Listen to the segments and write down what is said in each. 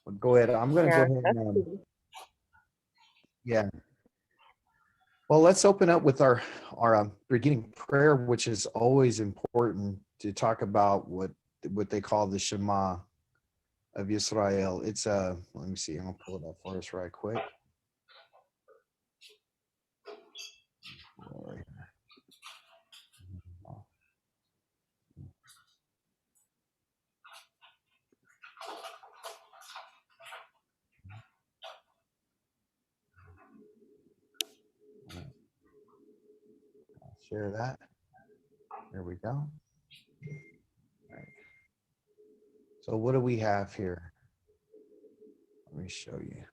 Well, go ahead. I'm going to go Yeah, ahead that's and, cool. yeah. Well, let's open up with our beginning prayer, which is always important to talk about what they call the Shema of Israel. It's let me see. I'm gonna pull it up for us right quick. I'll share that. There we go. All right. So what do we have here? Let me show you.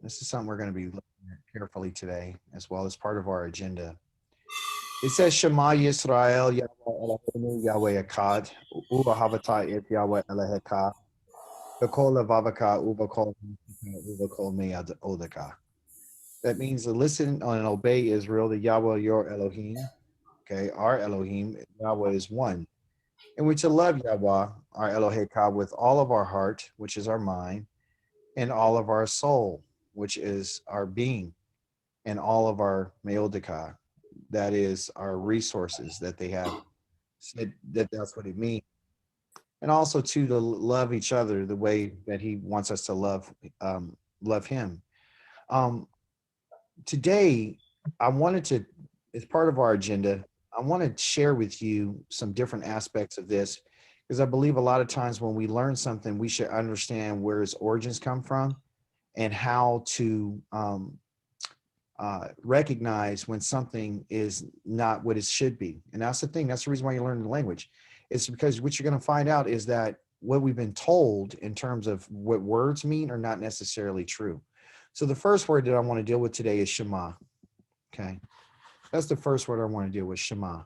This is something we're going to be looking at carefully today, as well as part of our agenda. It says Shema Yisrael, Yahweh Eloheinu, Yahweh Echad, Uva Havata Et Yahweh Eleheka, V'kol Levavaka, Uva Kol Meyad Odeka. That means to listen and obey Israel, the Yahweh your Elohim. Okay, our Elohim, Yahweh is one. And we to love Yahweh, our Eloheka, with all of our heart, which is our mind, and all of our soul, which is our being, and all of our Meodika, that is our resources that they have. Said that that's what it means. And also to love each other the way that he wants us to love him. Um, Today, I wanted to, as part of our agenda, I want to share with you some different aspects of this, because I believe a lot of times when we learn something, we should understand where its origins come from and how to recognize when something is not what it should be. And that's the thing. That's the reason why you learn the language. It's because what you're going to find out is that what we've been told in terms of what words mean are not necessarily true. So the first word that I want to deal with today is Shema. Okay. That's the first word I want to deal with, Shema.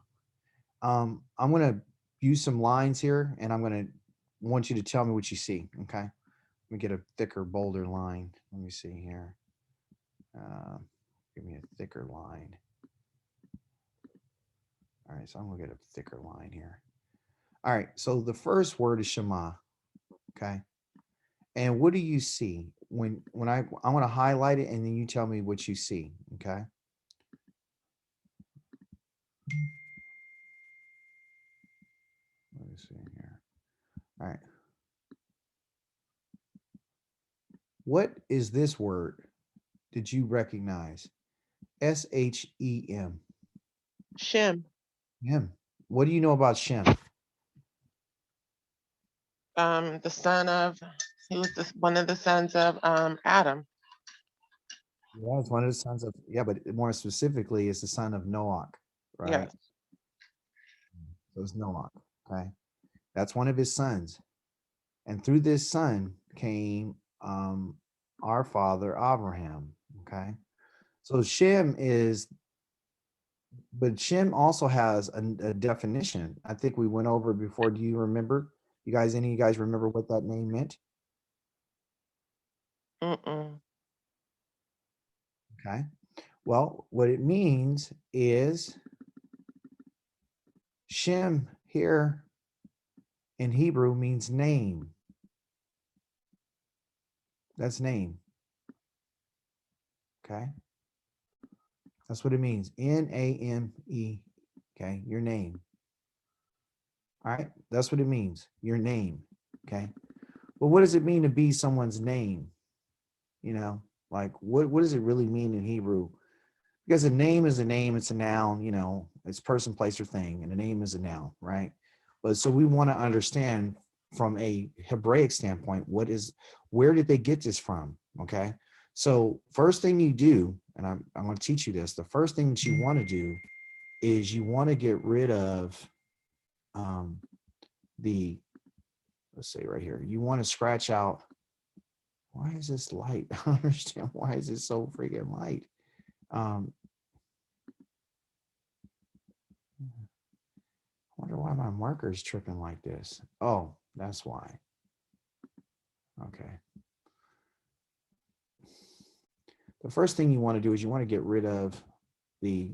I'm going to use some lines here, and I'm going to want you to tell me what you see. Okay. Let me get a thicker, bolder line. Let me see here. Give me a thicker line. All right, so I'm gonna get a thicker line here. All right, so the first word is Shema. Okay, and what do you see when I'm gonna highlight it, and then you tell me what you see. Okay. Let me see here. All right. What is this word? Did you recognize? Shem. Shem, Shem. What do you know about Shem? the son of, he was one of the sons of Adam. Yeah, it's one of the sons of, yeah, but more specifically, it's the son of Noach, right? Yes. So it's Noach. Okay. That's one of his sons. And through this son came our father Abraham. Okay. So Shem is, but Shem also has a definition. I think we went over before. Do you remember? You guys, any of you guys remember what that name meant? Mm-mm. Okay. Well, what it means is Shem here in Hebrew means name. That's name. Okay. That's what it means. Name. Okay. Your name. All right. That's what it means. Your name. Okay. Well, what does it mean to be someone's name? You know, like what does it really mean in Hebrew? Because a name is a name, it's a noun, you know, it's person, place, or thing, and a name is a noun, right? But so we want to understand from a Hebraic standpoint, where did they get this from? Okay. So first thing you do, and I'm going to teach you this, the first thing that you want to do is you want to get rid of the, let's say right here, you want to scratch out, why is this light? I don't understand, why is it so freaking light? I wonder why my marker is tripping like this. Oh, that's why. Okay. The first thing you want to do is you want to get rid of this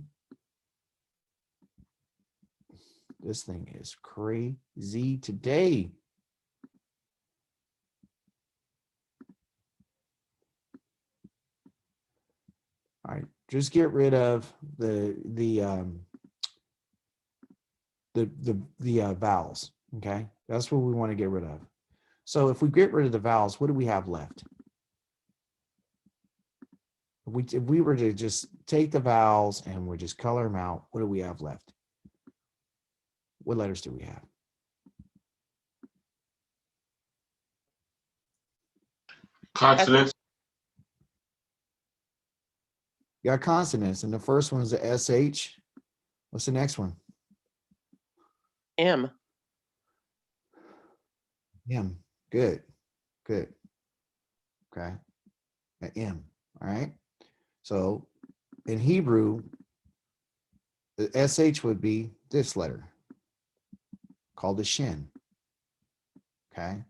thing is crazy today. Just get rid of the vowels. Okay, that's what we want to get rid of. So if we get rid of the vowels, what do we have left? If we were to just take the vowels and we just color them out, what do we have left? What letters do we have? Consonants. You got consonants, and the first one is the SH. What's the next one? M. M. Good. Good. Okay. An M. All right. So in Hebrew, the SH would be this letter called a shin. Okay.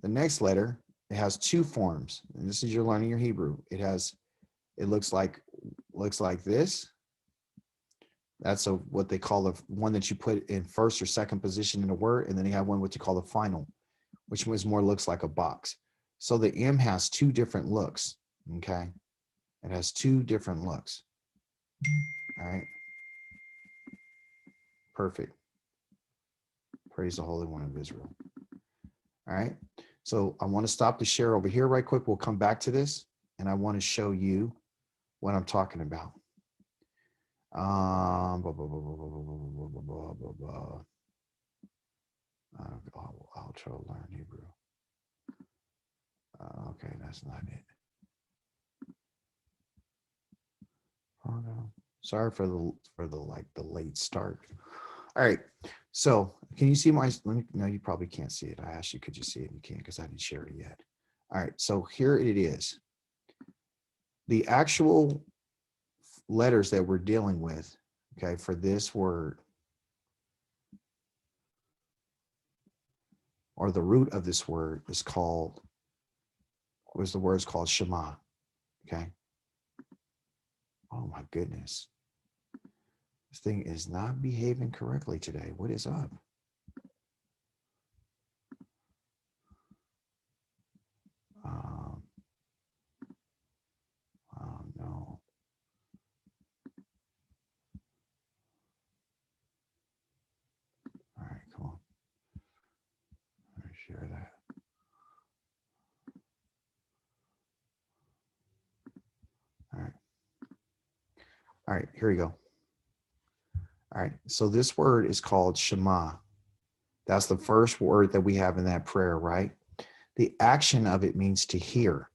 The next letter, it has two forms. And this is you're learning your Hebrew. It looks like this. That's what they call the one that you put in first or second position in a word, and then you have one what you call the final, which looks like a box. So the M has two different looks. Okay, it has two different looks. All right, perfect. Praise the Holy One of Israel. All right, so I want to stop the share over here right quick. We'll come back to this, and I want to show you what I'm talking about. I'll try to learn Hebrew. Okay, that's not it. Oh no, sorry for the late start. All right, so can you see my? No, you probably can't see it. I asked you, could you see it? You can't because I didn't share it yet. All right, so here it is. The actual letters that we're dealing with, okay, for this word, or the root of this word is called, the word is called Shema, okay? Oh my goodness. This thing is not behaving correctly today. What is up? Oh no. All right, come on. Let me share that. All right, here we go. All right, so this word is called Shema. That's the first word that we have in that prayer, right? The action of it means to hear.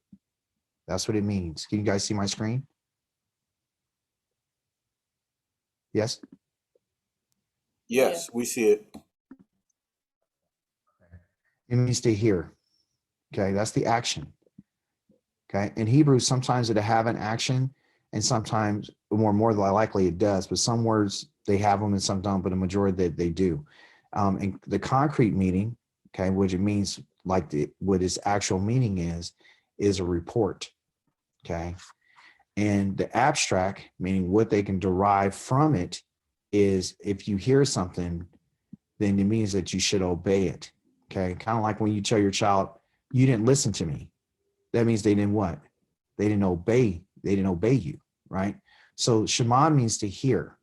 That's what it means. Can you guys see my screen? Yes? Yes, we see it. It means to hear. Okay, that's the action. Okay, in Hebrew, sometimes it'll have an action, and sometimes more likely it does, but some words they have them and some don't, but a majority they do. And the concrete meaning, okay, which it means like what its actual meaning is a report. Okay, and the abstract, meaning what they can derive from it, is if you hear something, then it means that you should obey it. Okay, kind of like when you tell your child, you didn't listen to me. That means they didn't what? They didn't obey. They didn't obey you, right? So Shema means to hear,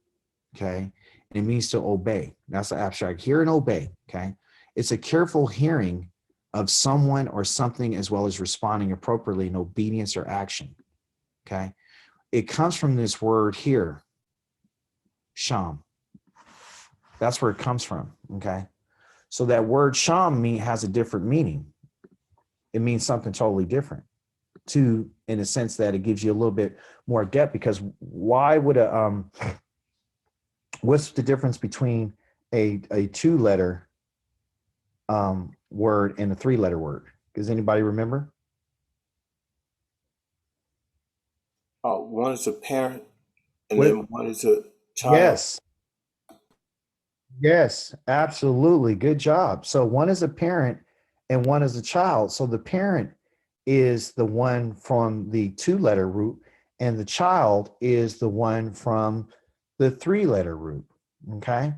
okay? And it means to obey. That's the abstract. Hear and obey, okay? It's a careful hearing of someone or something as well as responding appropriately in obedience or action, okay? It comes from this word here, sham. That's where it comes from, okay? So that word sham has a different meaning. It means something totally different, to in a sense that it gives you a little bit more depth, because why would what's the difference between a 2-letter word and a 3-letter word? Does anybody remember? One is a parent, and then one is a child. Yes, absolutely. Good job. So one is a parent and one is a child. So the parent is the one from the 2-letter root, and the child is the one from the 3-letter root. Okay.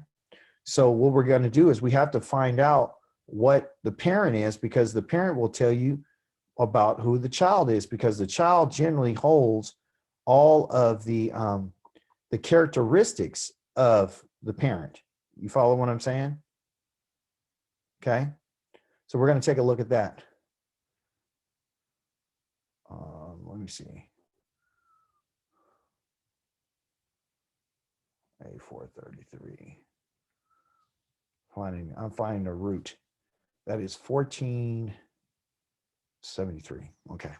So what we're going to do is we have to find out what the parent is, because the parent will tell you about who the child is, because the child generally holds all of the characteristics of the parent. You follow what I'm saying? Okay. So we're going to take a look at that. Let me see. A433. I'm finding a root. That is 1473. Okay.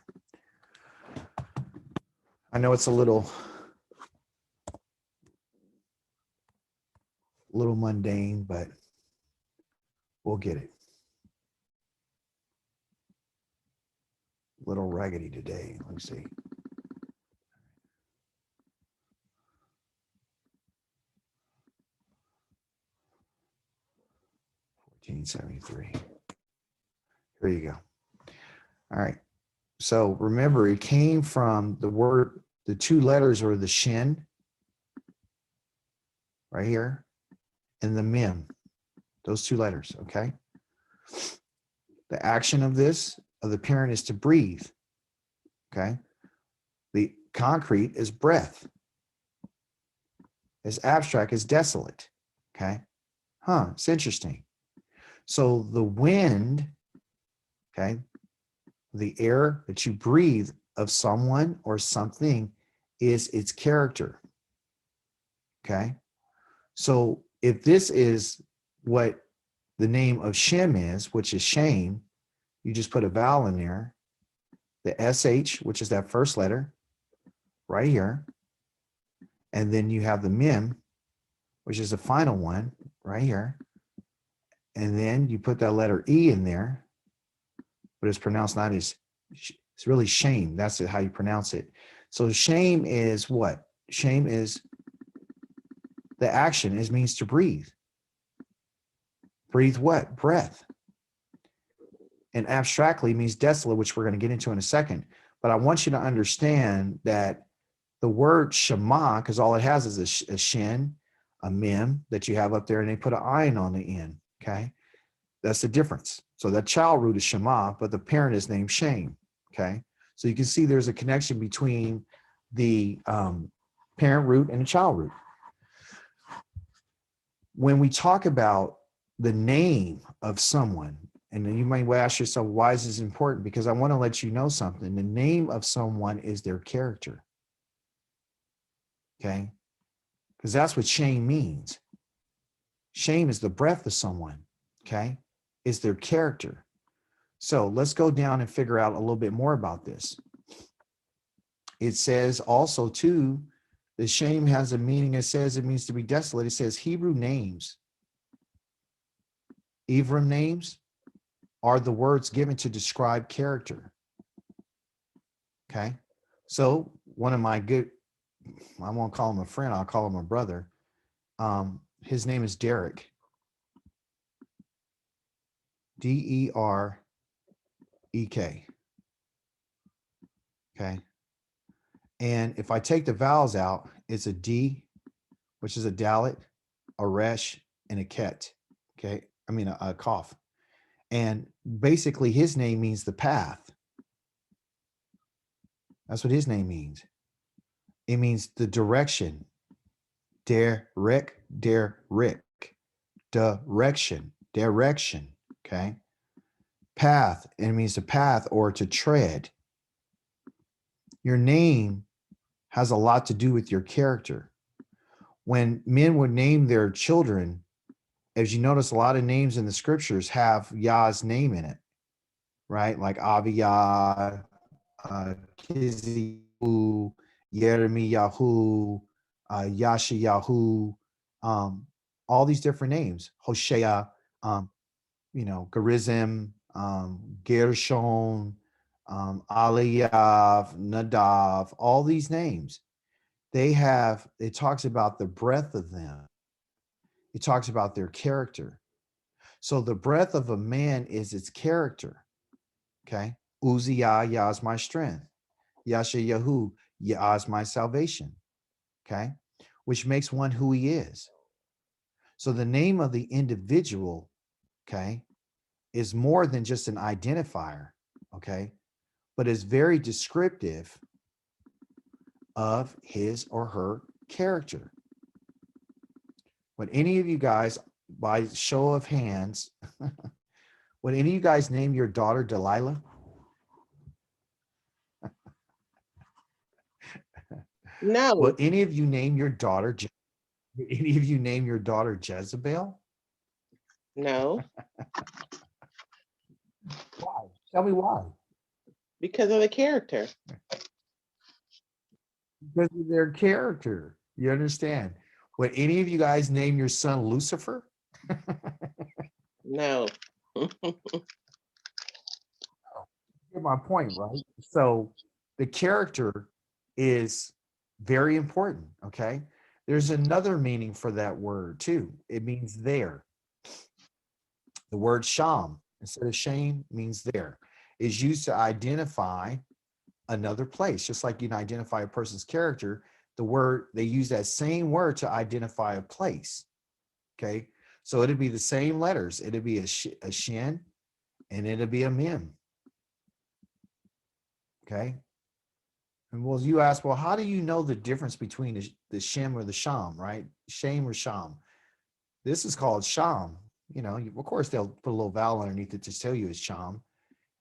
I know it's a little mundane, but we'll get it. A little raggedy today. Let me see. $14.73. Here you go. All right. So remember, it came from the word, the two letters are the shin right here and the mem, those two letters. Okay. The action of the parent is to breathe. Okay. The concrete is breath. As abstract as desolate. Okay. It's interesting. So the wind, okay, the air that you breathe of someone or something is its character. Okay. So if this is what the name of Shem is, which is shame, you just put a vowel in there, the SH, which is that first letter right here. And then you have the mem, which is the final one right here. And then you put that letter E in there, but it's pronounced not as, it's really shame. That's how you pronounce it. So shame is what? Shame is the action. It means to breathe. Breathe what? Breath. And abstractly means desolate, which we're going to get into in a second. But I want you to understand that the word Shema, because all it has is a shin, a mem that you have up there, and they put an ayin on the end. Okay. That's the difference. So that child root is Shema, but the parent is named Shame. Okay. So you can see there's a connection between the parent root and the child root. When we talk about the name of someone, and then you might ask yourself, why is this important? Because I want to let you know something. The name of someone is their character. Okay. Because that's what shame means. Shame is the breath of someone. Okay. Is their character. So let's go down and figure out a little bit more about this. It says also too, the shame has a meaning. It says it means to be desolate. It says Hebrew names, Ephraim names are the words given to describe character. Okay. So one of my good, I won't call him a friend, I'll call him a brother. His name is Derek. Derek. Okay. And if I take the vowels out, it's a D, which is a dalet, a resh, and a ket. Okay. I mean, a cough. And basically his name means the path. That's what his name means. It means the direction. Derek, direction, direction. Okay. Path, it means to path or to tread. Your name has a lot to do with your character. When men would name their children, as you notice, a lot of names in the scriptures have Yah's name in it, right? Like Aviyah, Kiziyahu, Yeremiyahu, Yashayahu, all these different names, Hosea, Gerizim, Gershon, Eliav, Nadav, all these names, it talks about the breadth of them. It talks about their character. So the breadth of a man is its character. Okay. Uzziah, Yah is my strength. Yashayahu, Yah is my salvation. Okay. Which makes one who he is. So the name of the individual, okay, is more than just an identifier. Okay. But is very descriptive of his or her character. Would any of you guys, by show of hands, would any of you guys name your daughter Delilah? No, Will any of you name your daughter? Would any of you name your daughter Jezebel? no, Why? Tell me why. because of the character. Because of their character. You understand? Would any of you guys name your son Lucifer? No. Get my point, right? So the character is very important, okay? There's another meaning for that word too. It means there. The word sham, instead of shame, means there, is used to identify another place. Just like you can identify a person's character, the word, they use that same word to identify a place, okay? So it'd be the same letters. It'd be a shin and it'd be a mem. Okay. And well, you ask, well, how do you know the difference between the shem or the sham, right? Shame or sham. This is called sham. You know, of course, they'll put a little vowel underneath it to tell you it's sham.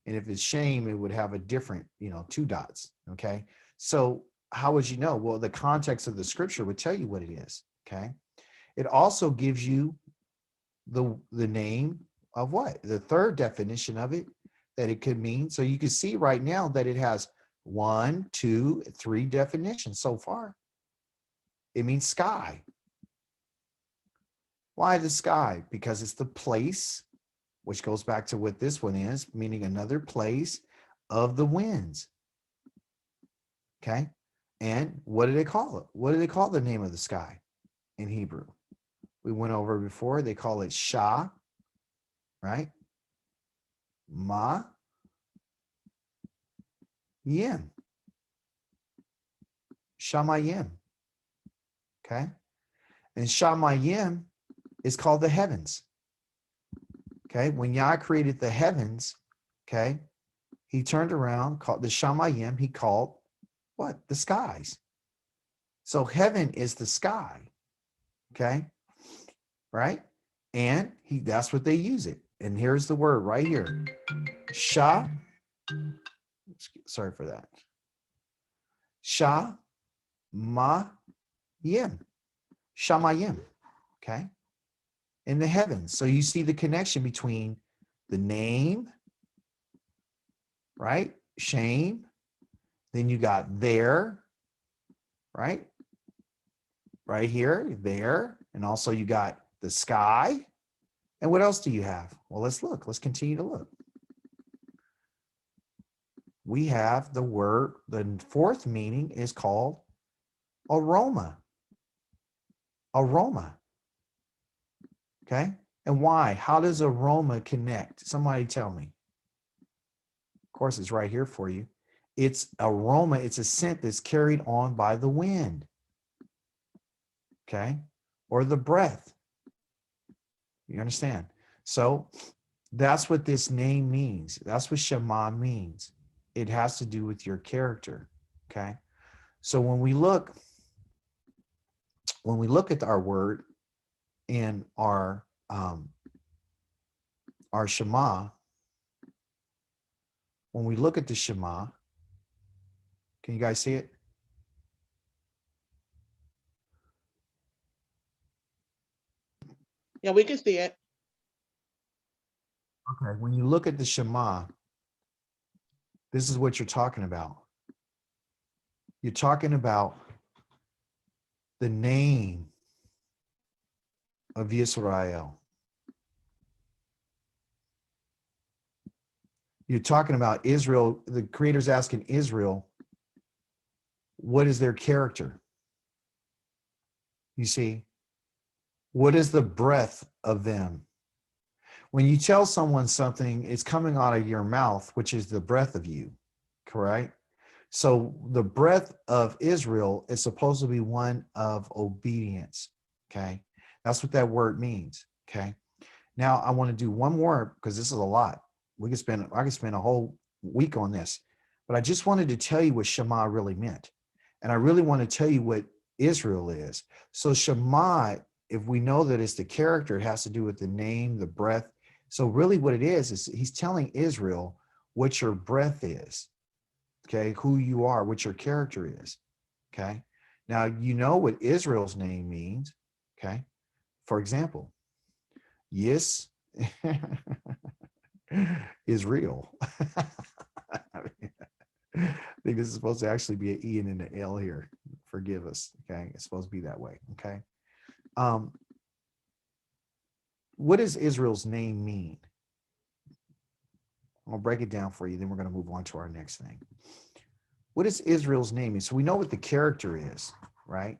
And if it's shame, it would have a different, 2 dots. Okay. So how would you know? Well, the context of the scripture would tell you what it is. Okay. It also gives you the name of what? The third definition of it that it could mean. So you can see right now that it has 1, 2, 3 definitions so far. It means sky. Why the sky? Because it's the place, which goes back to what this one is, meaning another place of the winds. Okay. And what do they call it? What do they call the name of the sky in Hebrew? We went over before. They call it Shah, right? Ma, Yim. Shamayim. Okay. And Shamayim is called the heavens. Okay. When Yah created the heavens, okay, he turned around, called the Shamayim, he called what? The skies. So heaven is the sky. Okay. Right. And that's what they use it. And here's the word right here. Shah. Sorry for that. Shah ma yim. Shamayim. Okay. In the heavens. So you see the connection between the name, right? Shame. Then you got there, right? Right here, there. And also you got the sky. And what else do you have? Well, let's look. Let's continue to look. We have the word, the fourth meaning is called aroma. Aroma. Okay. And why? How does aroma connect? Somebody tell me. Of course, it's right here for you. It's aroma. It's a scent that's carried on by the wind. Okay. Or the breath. You understand? So that's what this name means. That's what Shema means. It has to do with your character. Okay. So when we look at our word in our Shema, when we look at the Shema, can you guys see it? Yeah, we can see it. Okay. When you look at the Shema, this is what you're talking about. You're talking about the name of Israel. You're talking about Israel. The creator's asking Israel, what is their character? You see, what is the breath of them? When you tell someone something, it's coming out of your mouth, which is the breath of you, correct? So the breath of Israel is supposed to be one of obedience, okay? That's what that word means, okay? Now I want to do one more because this is a lot. I could spend a whole week on this, but I just wanted to tell you what Shema really meant. And I really want to tell you what Israel is. So Shema, if we know that it's the character, it has to do with the name, the breath. So really what it is he's telling Israel what your breath is, okay, who you are, what your character is, okay? Now, you know what Israel's name means, okay? For example, yes, Israel. I think this is supposed to actually be an E and an L here. Forgive us, okay? It's supposed to be that way, okay? What does Israel's name mean? I'll break it down for you, then we're going to move on to our next thing. What does Israel's name mean? So we know what the character is, right?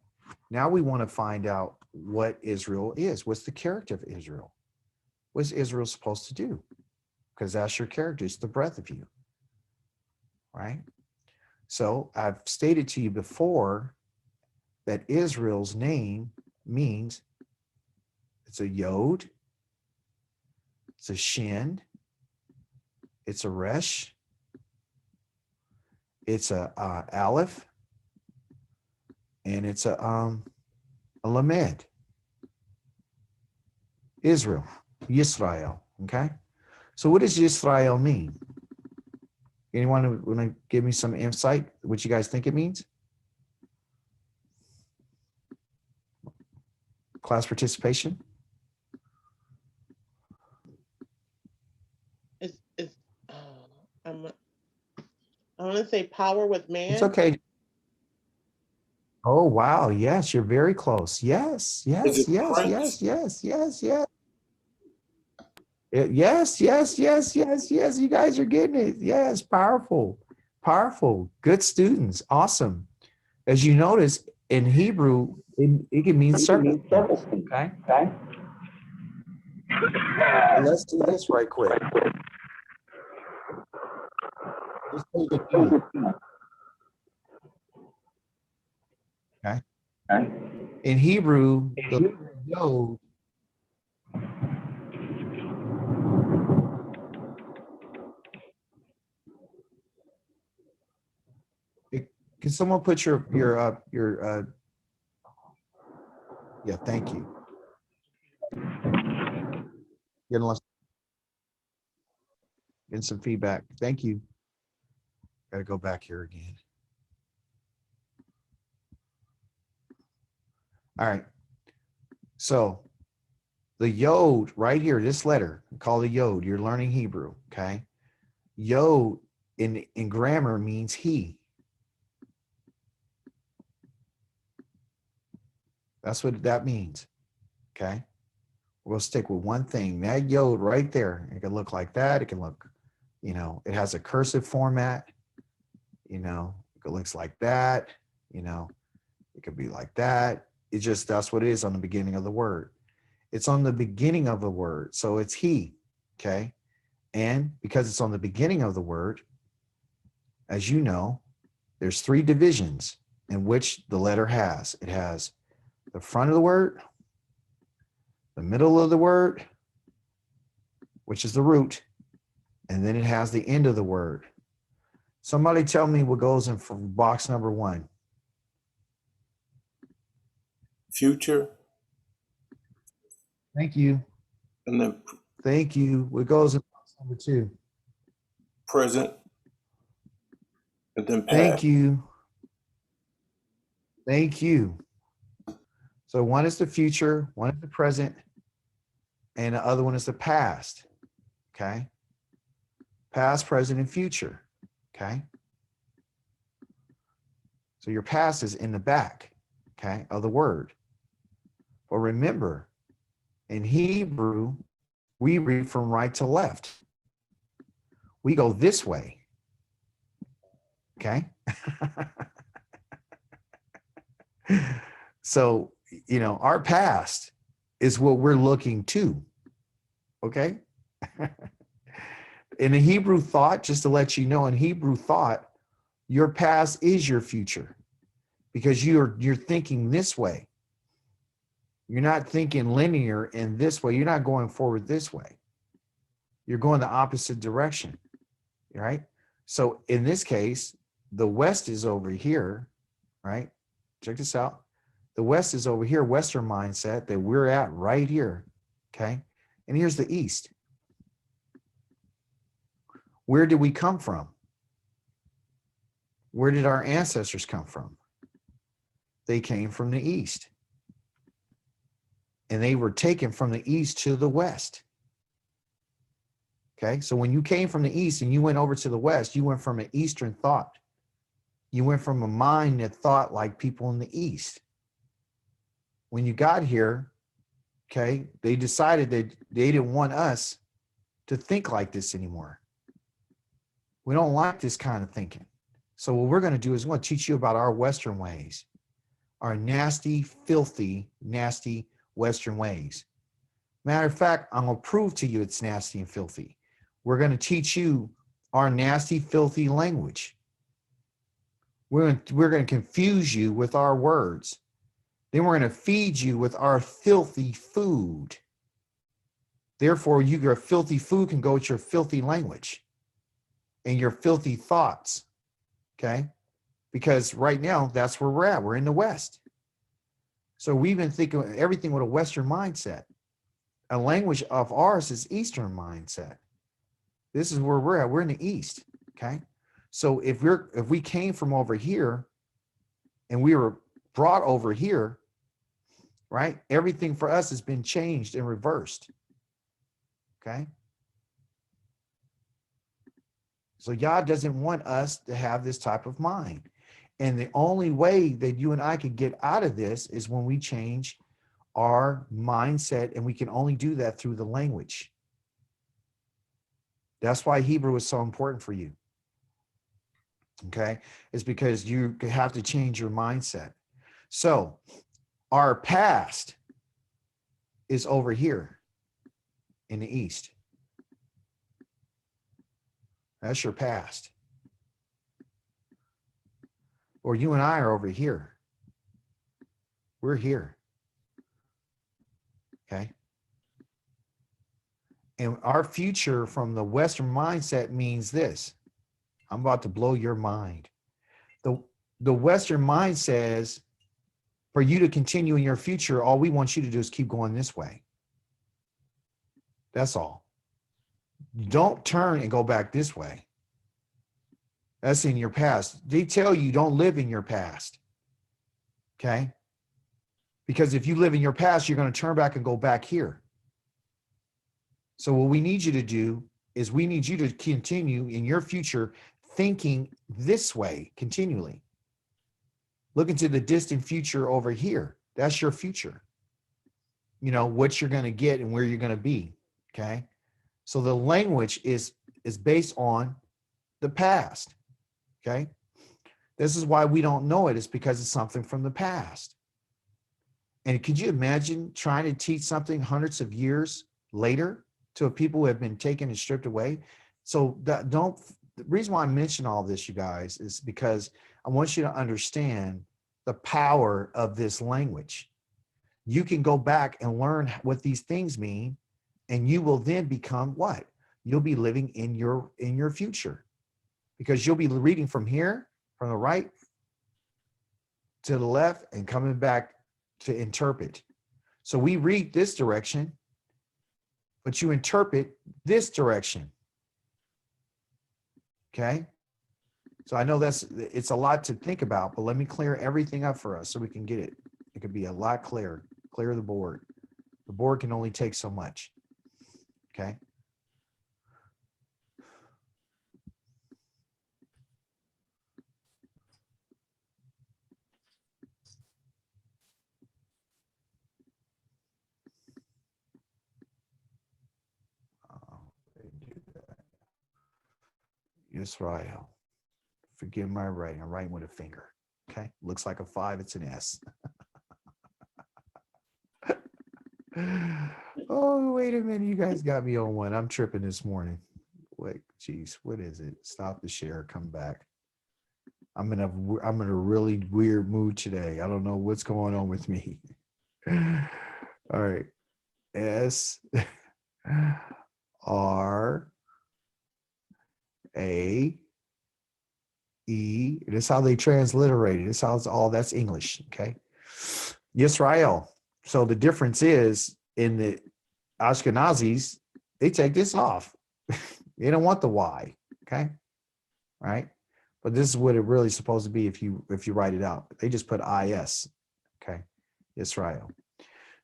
Now we want to find out what Israel is. What's the character of Israel? What's Israel supposed to do? Because that's your character. It's the breath of you, right? So I've stated to you before that Israel's name means it's a yod, it's a shin, it's a resh, it's a aleph, and it's a lamed. Israel, Yisrael, okay? So what does Yisrael mean? Anyone want to give me some insight, what you guys think it means? Class participation? I want to say power with man. It's okay. Oh, wow. Yes, you're very close. Yes, yes, Is it yes, Prince? yes, yes, yes, yes. Yes, yes, yes, yes, yes. You guys are getting it. Yes, powerful, powerful. Good students. Awesome. As you notice, in Hebrew, it can mean several things. Okay. Let's do this right quick. Just take a few. Okay. In Hebrew, the yod can someone put your yeah, thank you. Getting some feedback. Thank you. Got to go back here again. All right. So the yod right here, this letter, called the yod. You're learning Hebrew, okay? Yod in grammar means he. That's what that means, okay? We'll stick with one thing. That yod right there, it can look like that. It can look, you know, it has a cursive format, you know, it looks like that, you know, it could be like that. It just, that's what it is on the beginning of the word. It's on the beginning of the word. So it's he, okay? And because it's on the beginning of the word, as you know, there's 3 divisions in which the letter has. It has the front of the word, the middle of the word, which is the root, and then it has the end of the word. Somebody tell me what goes in from box number 1. Future. Thank you. And then Thank you. What goes in box number 2? present. And then past. Thank you. Thank you. So one is the future, one is the present, and the other one is the past. Okay. Past, present, and future. Okay. So your past is in the back, okay, of the word. But remember, in Hebrew, we read from right to left. We go this way. Okay. So, you know, our past is what we're looking to. Okay. In the Hebrew thought, just to let you know, in Hebrew thought, your past is your future because you're thinking this way. You're not thinking linear in this way. You're not going forward this way. You're going the opposite direction, right? So in this case, the west is over here, right? Check this out. The West is over here, Western mindset that we're at right here, okay? And here's the East. Where did we come from? Where did our ancestors come from? They came from the East. And they were taken from the East to the West. Okay, so when you came from the East and you went over to the West, you went from an Eastern thought. You went from a mind that thought like people in the East. When you got here, okay, they decided that they didn't want us to think like this anymore. We don't like this kind of thinking. So what we're going to do is we're going to teach you about our Western ways, our nasty, filthy, nasty Western ways. Matter of fact, I'm going to prove to you it's nasty and filthy. We're going to teach you our nasty, filthy language. We're going to confuse you with our words. Then we're going to feed you with our filthy food. Therefore, your filthy food can go with your filthy language and your filthy thoughts, okay? Because right now, that's where we're at. We're in the West. So we've been thinking of everything with a Western mindset. A language of ours is Eastern mindset. This is where we're at. We're in the East, okay? So if we came from over here and we were brought over here, right? Everything for us has been changed and reversed, okay? So Yah doesn't want us to have this type of mind. And the only way that you and I can get out of this is when we change our mindset, and we can only do that through the language. That's why Hebrew is so important for you. Okay? It's because you have to change your mindset. So our past is over here in the East. That's your past. Or you and I are over here. We're here. Okay? And our future from the Western mindset means this. I'm about to blow your mind. The Western mind says, for you to continue in your future, all we want you to do is keep going this way. That's all. Don't turn and go back this way. That's in your past. They tell you don't live in your past. Okay? Because if you live in your past, you're going to turn back and go back here. So what we need you to do is we need you to continue in your future thinking this way continually. Look into the distant future over here. That's your future. You know, what you're going to get and where you're going to be. Okay? So the language is based on the past. Okay? This is why we don't know it. It's because it's something from the past. And could you imagine trying to teach something hundreds of years later to people who have been taken and stripped away? So the reason why I mention all this, you guys, is because I want you to understand the power of this language. You can go back and learn what these things mean, and you will then become what? You'll be living in your future, because you'll be reading from here, from the right to the left, and coming back to interpret. So we read this direction, but you interpret this direction. Okay? So I know it's a lot to think about, but let me clear everything up for us so we can get it. It could be a lot clearer. Clear the board. The board can only take so much. Okay? Israel. Forgive my writing. I'm writing with a finger. Okay? Looks like a 5. It's an S. Oh, wait a minute. You guys got me on one. I'm tripping this morning. Wait, geez, what is it? Stop the share. Come back. I'm in a really weird mood today. I don't know what's going on with me. All right. S R A E. That's how they transliterate it. This how it's all that's English. Okay. Yisrael. So the difference is in the Ashkenazis, they take this off. They don't want the Y. Okay. Right. But this is what it really is supposed to be if you write it out. They just put IS. Okay. Israel.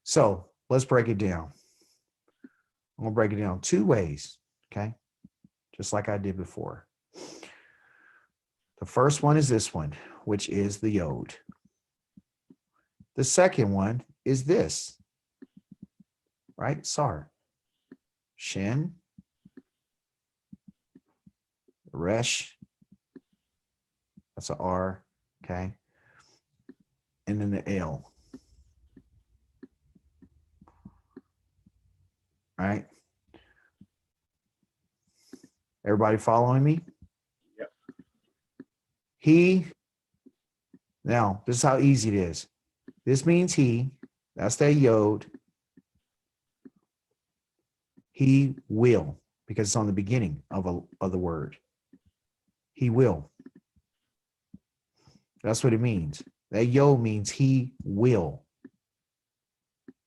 So let's break it down. I'm gonna break it down 2 ways. Okay. Just like I did before. The first one is this one, which is the yod. The second one is this, right? Sar. Shin. Resh. That's a R. Okay. And then the L. Right? Everybody following me? Yep. He. Now, this is how easy it is. This means he. That's that yod. He will, because it's on the beginning of the word. He will. That's what it means. That yod means he will.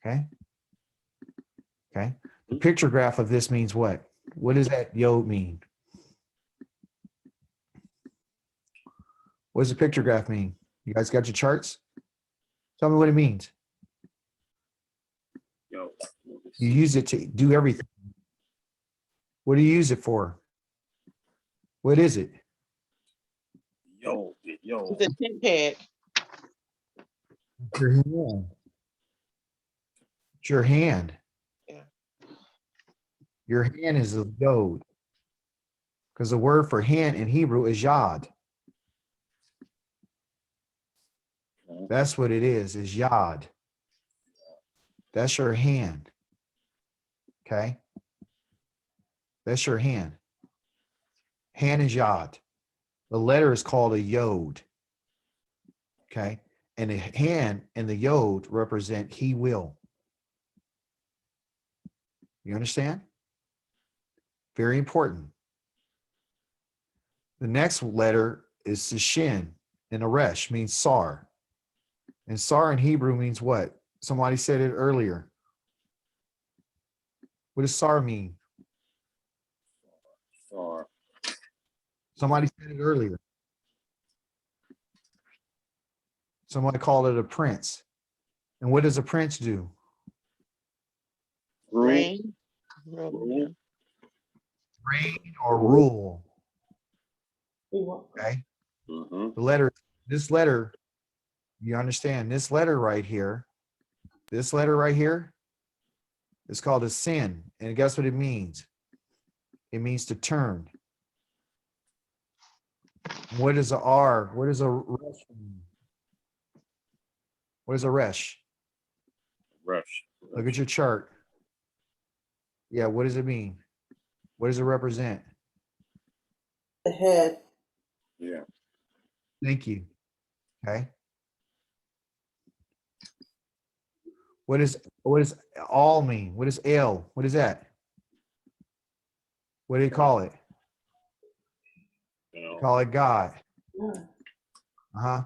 Okay? Okay? The picture graph of this means what? What does that yod mean? What does the picture graph mean? You guys got your charts? Tell me what it means. Yo. You use it to do everything. What do you use it for? What is it? Yo. The tent peg. Your hand. It's your hand. Yeah. Your hand is the yod. Because the word for hand in Hebrew is yad. That's what it is yad. That's your hand. Okay? That's your hand. Hand is yad. The letter is called a yod. Okay? And the hand and the yod represent he will. You understand? Very important. The next letter is the shin, and the resh means sar. And sar in Hebrew means what? Somebody said it earlier. What does sar mean? Sar. Somebody said it earlier. Somebody called it a prince. And what does a prince do? Rain. Rule. Reign or rule. Okay. Mm-hmm. The letter, this letter, you understand, this letter right here is called a sin. And guess what it means? It means to turn. What is a R? What is a resh mean? What is a resh? Rush. Look at your chart. Yeah, what does it mean? What does it represent? The head. Yeah. Thank you. Okay. What does all mean? What is El? What is that? What do you call it? You know. Call it God. Yeah. Uh-huh.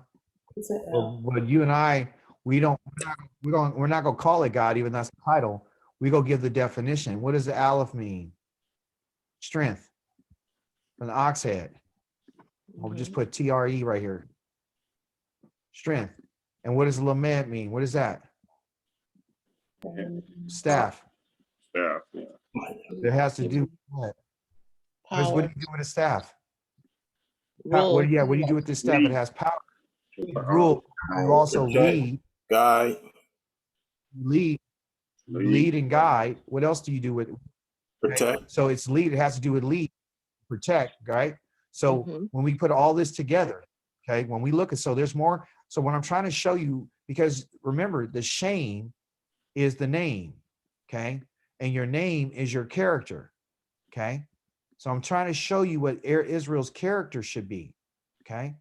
It's an But, L. but you and I, we're not gonna call it God, even that's the title. We go give the definition. What does the Aleph mean? Strength. From the ox head. I'll just put TRE right here. Strength. And what does Lamed mean? What is that? Staff. Staff. Yeah. It has to do with what? What do you do with a staff? Rule. What do you do with this staff? It has power. Rule. You also Protect. Guide. lead and guide. What else do you do with it? Protect. So it's lead. It has to do with lead, protect, right? So Mhm. when we put all this together, okay, when we look at, so there's more. So what I'm trying to show you, because remember, the shame is the name, okay? And your name is your character, okay? So I'm trying to show you what Israel's character should be, okay?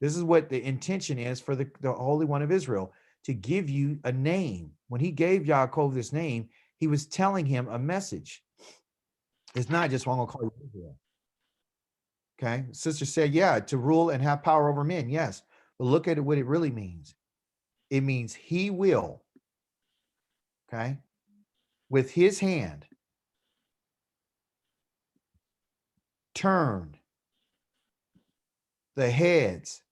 This is what the intention is for the Holy One of Israel, to give you a name. When he gave Yaakov this name, he was telling him a message. It's not just, well, I'm going to call you Israel. Okay. Sister said, yeah, to rule and have power over men. Yes. But look at it, what it really means. It means he will, okay, with his hand, turn the heads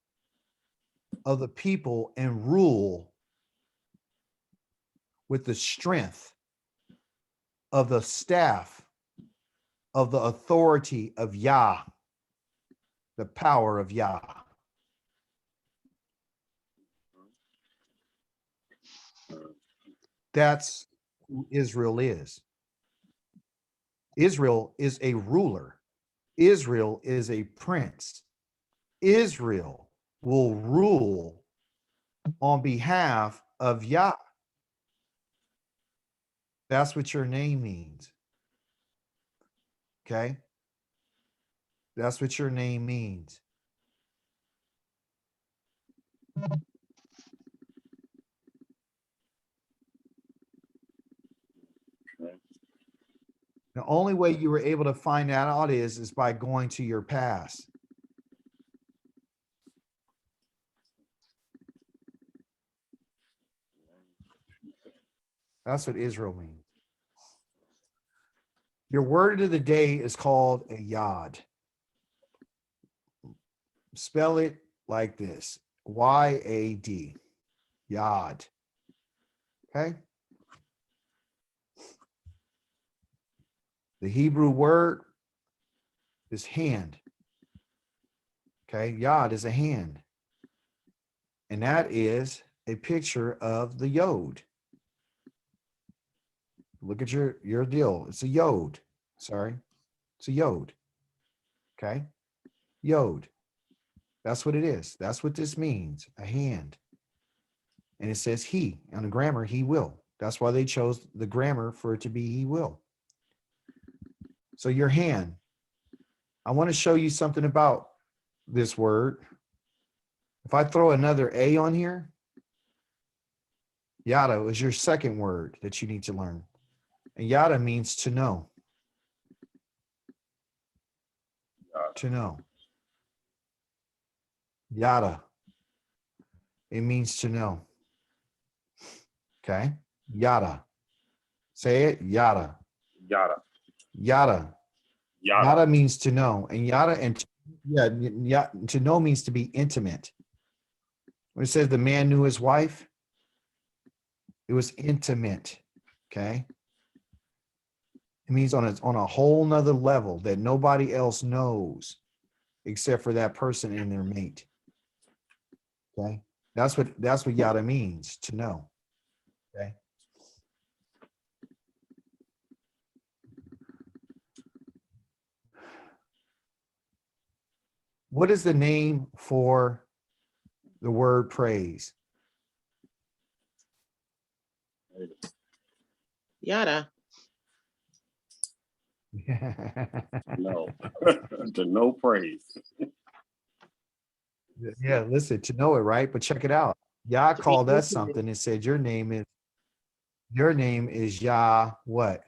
of the people and rule with the strength of the staff of the authority of Yah, the power of Yah. That's who Israel is. Israel is a ruler. Israel is a prince. Israel will rule on behalf of Yah. That's what your name means. Okay? That's what your name means. The only way you were able to find that out is by going to your past. That's what Israel means. Your word of the day is called a yod. Spell it like this, Y-A-D, yod. Okay? The Hebrew word is hand. Okay, yod is a hand. And that is a picture of the yod. Look at your deal. It's a yod. Sorry. It's a yod. Okay? Yod. That's what it is. That's what this means, a hand. And it says he. On the grammar, he will. That's why they chose the grammar for it to be he will. So your hand. I want to show you something about this word. If I throw another A on here, yada is your second word that you need to learn. And yada means to know. To know. Yada. It means to know. Okay. Yada. Say it. Yada. Yada. Yada. Yada. Yada means to know. And yada and to know means to be intimate. When it says the man knew his wife, it was intimate. Okay. It means on a whole nother level that nobody else knows except for that person and their mate. Okay. That's what yada means, to know. Okay. What is the name for the word praise? Yada. No. To no praise. Yeah, listen, to know it, right? But check it out. Yah To be called us intimate. something and said, your name is Yah what?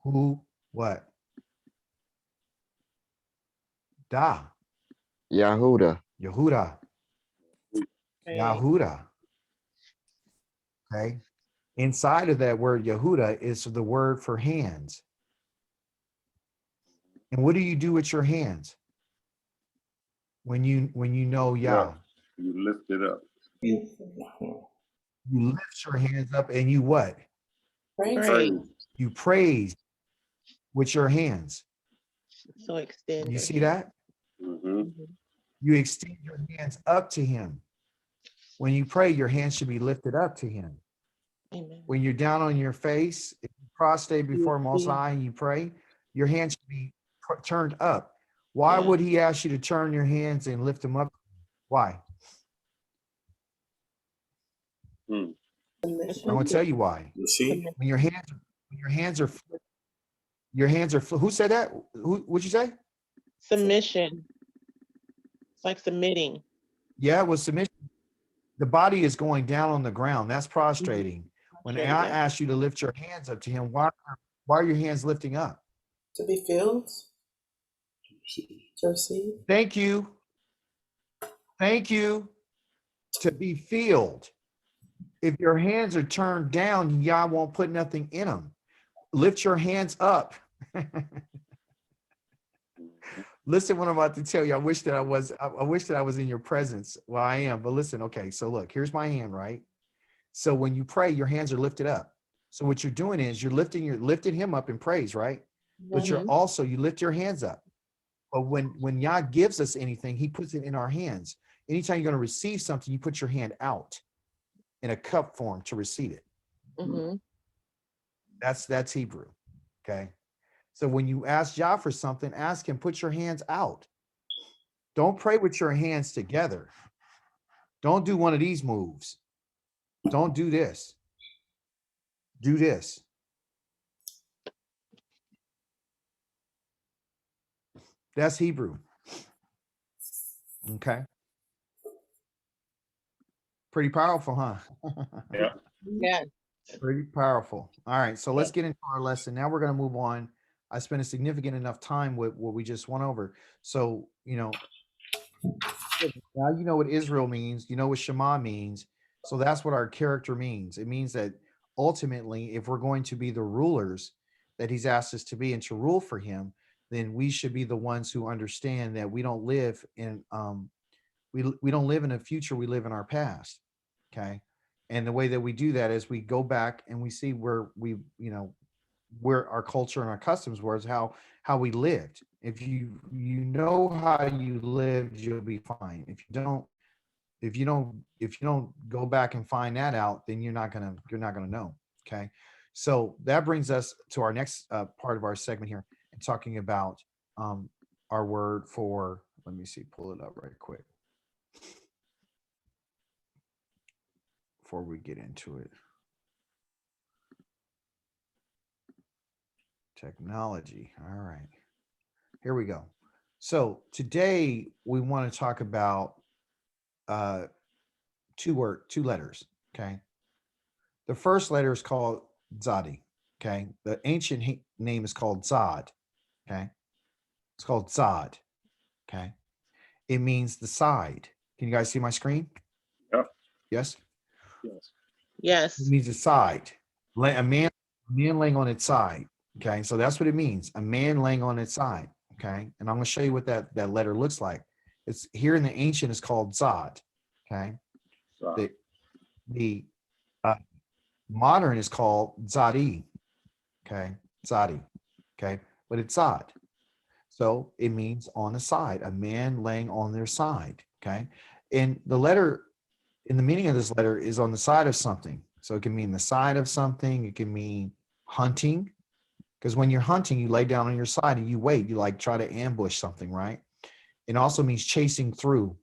Who what? Da. Yahuda. Yehuda. Praise. Yahuda. Okay. Inside of that word Yehuda is the word for hands. And what do you do with your hands when you know Yah? You lift it up. You lift your hands up and you what? Praise. You praise with your hands. So extend. You see that? Mm-hmm. You extend your hands up to him. When you pray, your hands should be lifted up to him. Amen. When you're down on your face, if you prostrate before Most High and you pray, your hands should be turned up. Why Yeah. would he ask you to turn your hands and lift them up? Why? Mm. I'm going to tell you why. You see? When your hands are flipped, who said that? What'd you say? Submission. It's like submitting. Yeah, it was submission. The body is going down on the ground. That's prostrating. When I Yeah. ask you to lift your hands up to him, why are your hands lifting up? To be filled? To receive. Thank you. Thank you. To be filled. If your hands are turned down, Yah won't put nothing in them. Lift your hands up. Listen what I'm about to tell you. I wish that I was in your presence. Well, I am, but listen, okay. So look, here's my hand, right? So when you pray, your hands are lifted up. So what you're doing is you're lifting him up in praise, right? But you're also, you lift your hands up. But when Yah gives us anything, he puts it in our hands. Anytime you're going to receive something, you put your hand out in a cup form to receive it. Mm-hmm. That's Hebrew. Okay. So when you ask Yah for something, ask him, put your hands out. Don't pray with your hands together. Don't do one of these moves. Don't do this. Do this. That's Hebrew. Okay. Pretty powerful, huh? Yeah. Yes. Pretty powerful. All right. So let's get into our lesson. Now we're going to move on. I spent a significant enough time with what we just went over. So, now you know what Israel means. You know what Shema means. So that's what our character means. It means that ultimately, if we're going to be the rulers that he's asked us to be and to rule for him, then we should be the ones who understand that we don't live in we don't live in the future, we live in our past. Okay. And the way that we do that is we go back and we see where where our culture and our customs were, is how we lived. If you know how you lived, you'll be fine. If you don't go back and find that out, then you're not gonna know. Okay. So that brings us to our next part of our segment here, and talking about our word for, let me see, pull it up right quick before we get into it. Technology. All right. Here we go. So today we want to talk about two letters. Okay. The first letter is called Zadi. Okay. The ancient name is called Zad. Okay. It's called Zad. Okay. It means the side. Can you guys see my screen? Yeah. Yes. Yes. Yes. It means the side. A man laying on its side. Okay. So that's what it means. A man laying on its side. Okay. And I'm going to show you what that letter looks like. It's here in the ancient is called Zad. Okay. So, The modern is called Zadi. Okay. Zadi. Okay. But it's Zad. So it means on the side, a man laying on their side. Okay. And the letter, in the meaning of this letter, is on the side of something. So it can mean the side of something. It can mean hunting. Because when you're hunting, you lay down on your side and you wait. You like try to ambush something, right? It also means chasing through.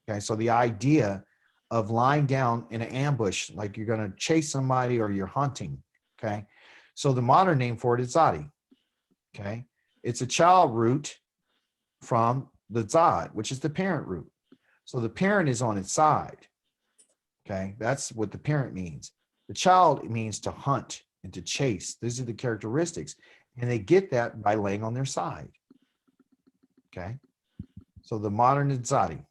Okay. So the idea of lying down in an ambush, like you're going to chase somebody or you're hunting. Okay. So the modern name for it is Zadi. Okay. It's a child root from the Zad, which is the parent root. So the parent is on its side. Okay. That's what the parent means. The child means to hunt and to chase. These are the characteristics. And they get that by laying on their side. Okay. So the modern is Zadi.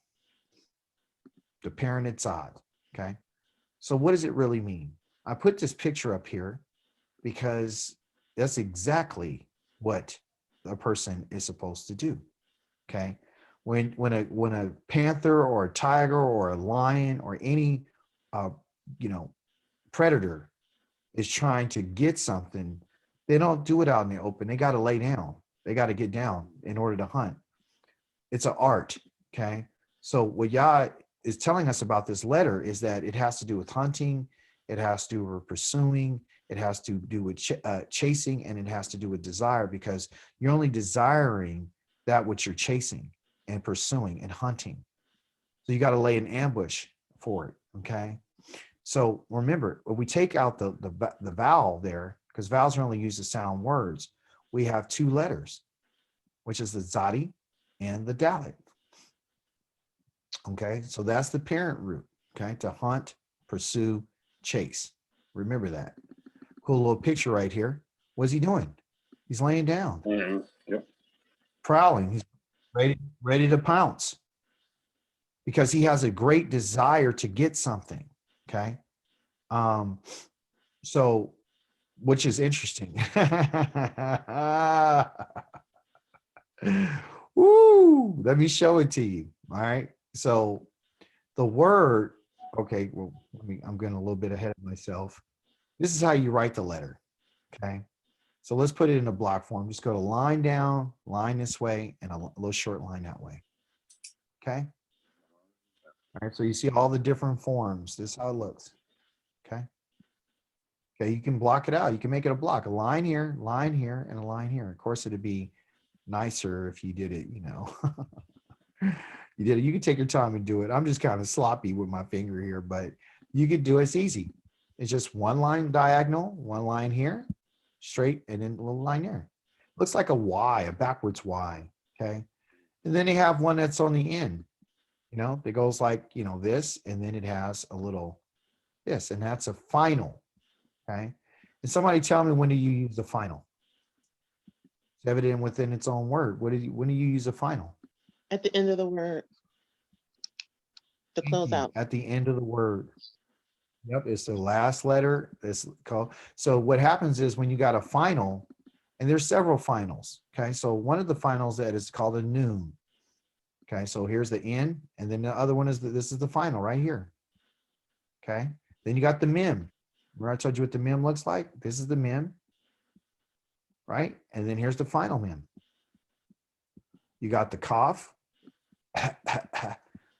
The parent is Zad. Okay. So what does it really mean? I put this picture up here because that's exactly what a person is supposed to do. Okay. When a panther or a tiger or a lion or any predator is trying to get something, they don't do it out in the open. They got to lay down. They got to get down in order to hunt. It's an art. Okay. So what Yah is telling us about this letter is that it has to do with hunting. It has to do with pursuing. It has to do with chasing, and it has to do with desire, because you're only desiring that which you're chasing and pursuing and hunting. So you got to lay an ambush for it. Okay. So remember, when we take out the vowel there, because vowels are only used to sound words, we have two letters, which is the Zadi and the Dalet. Okay. So that's the parent root. Okay. To hunt, pursue, chase. Remember that. Cool little picture right here. What's he doing? He's laying down, yep. prowling. ready to pounce because he has a great desire to get something. Okay. So, which is interesting. Woo, let me show it to you. All right. So the word, okay, well, I'm getting a little bit ahead of myself. This is how you write the letter. Okay. So let's put it in a block form. Just go to line down, line this way, and a little short line that way. Okay. All right. So you see all the different forms. This is how it looks. Okay. Okay. You can block it out. You can make it a block, a line here, and a line here. Of course, it'd be nicer if you did it, you know. You did it. You can take your time and do it. I'm just kind of sloppy with my finger here, but you could do it. It's easy. It's just one line diagonal, one line here, straight, and then a little line there. Looks like a Y, a backwards Y. Okay. And then they have one that's on the end, you know, that goes like, you know, this, and then it has a little this, and that's a final. Okay. And somebody tell me, when do you use the final? It's evident within its own word. When do you use a final? At the end of the word. To close out. At the end of the word. Yep, it's the last letter. It's called. So what happens is when you got a final, and there's several finals. Okay, so one of the finals that is called a noon. Okay, so here's the end, and then the other one is this is the final right here. Okay, then you got the mem. Remember I told you what the mem looks like? This is the mem, right? And then here's the final mem. You got the cough,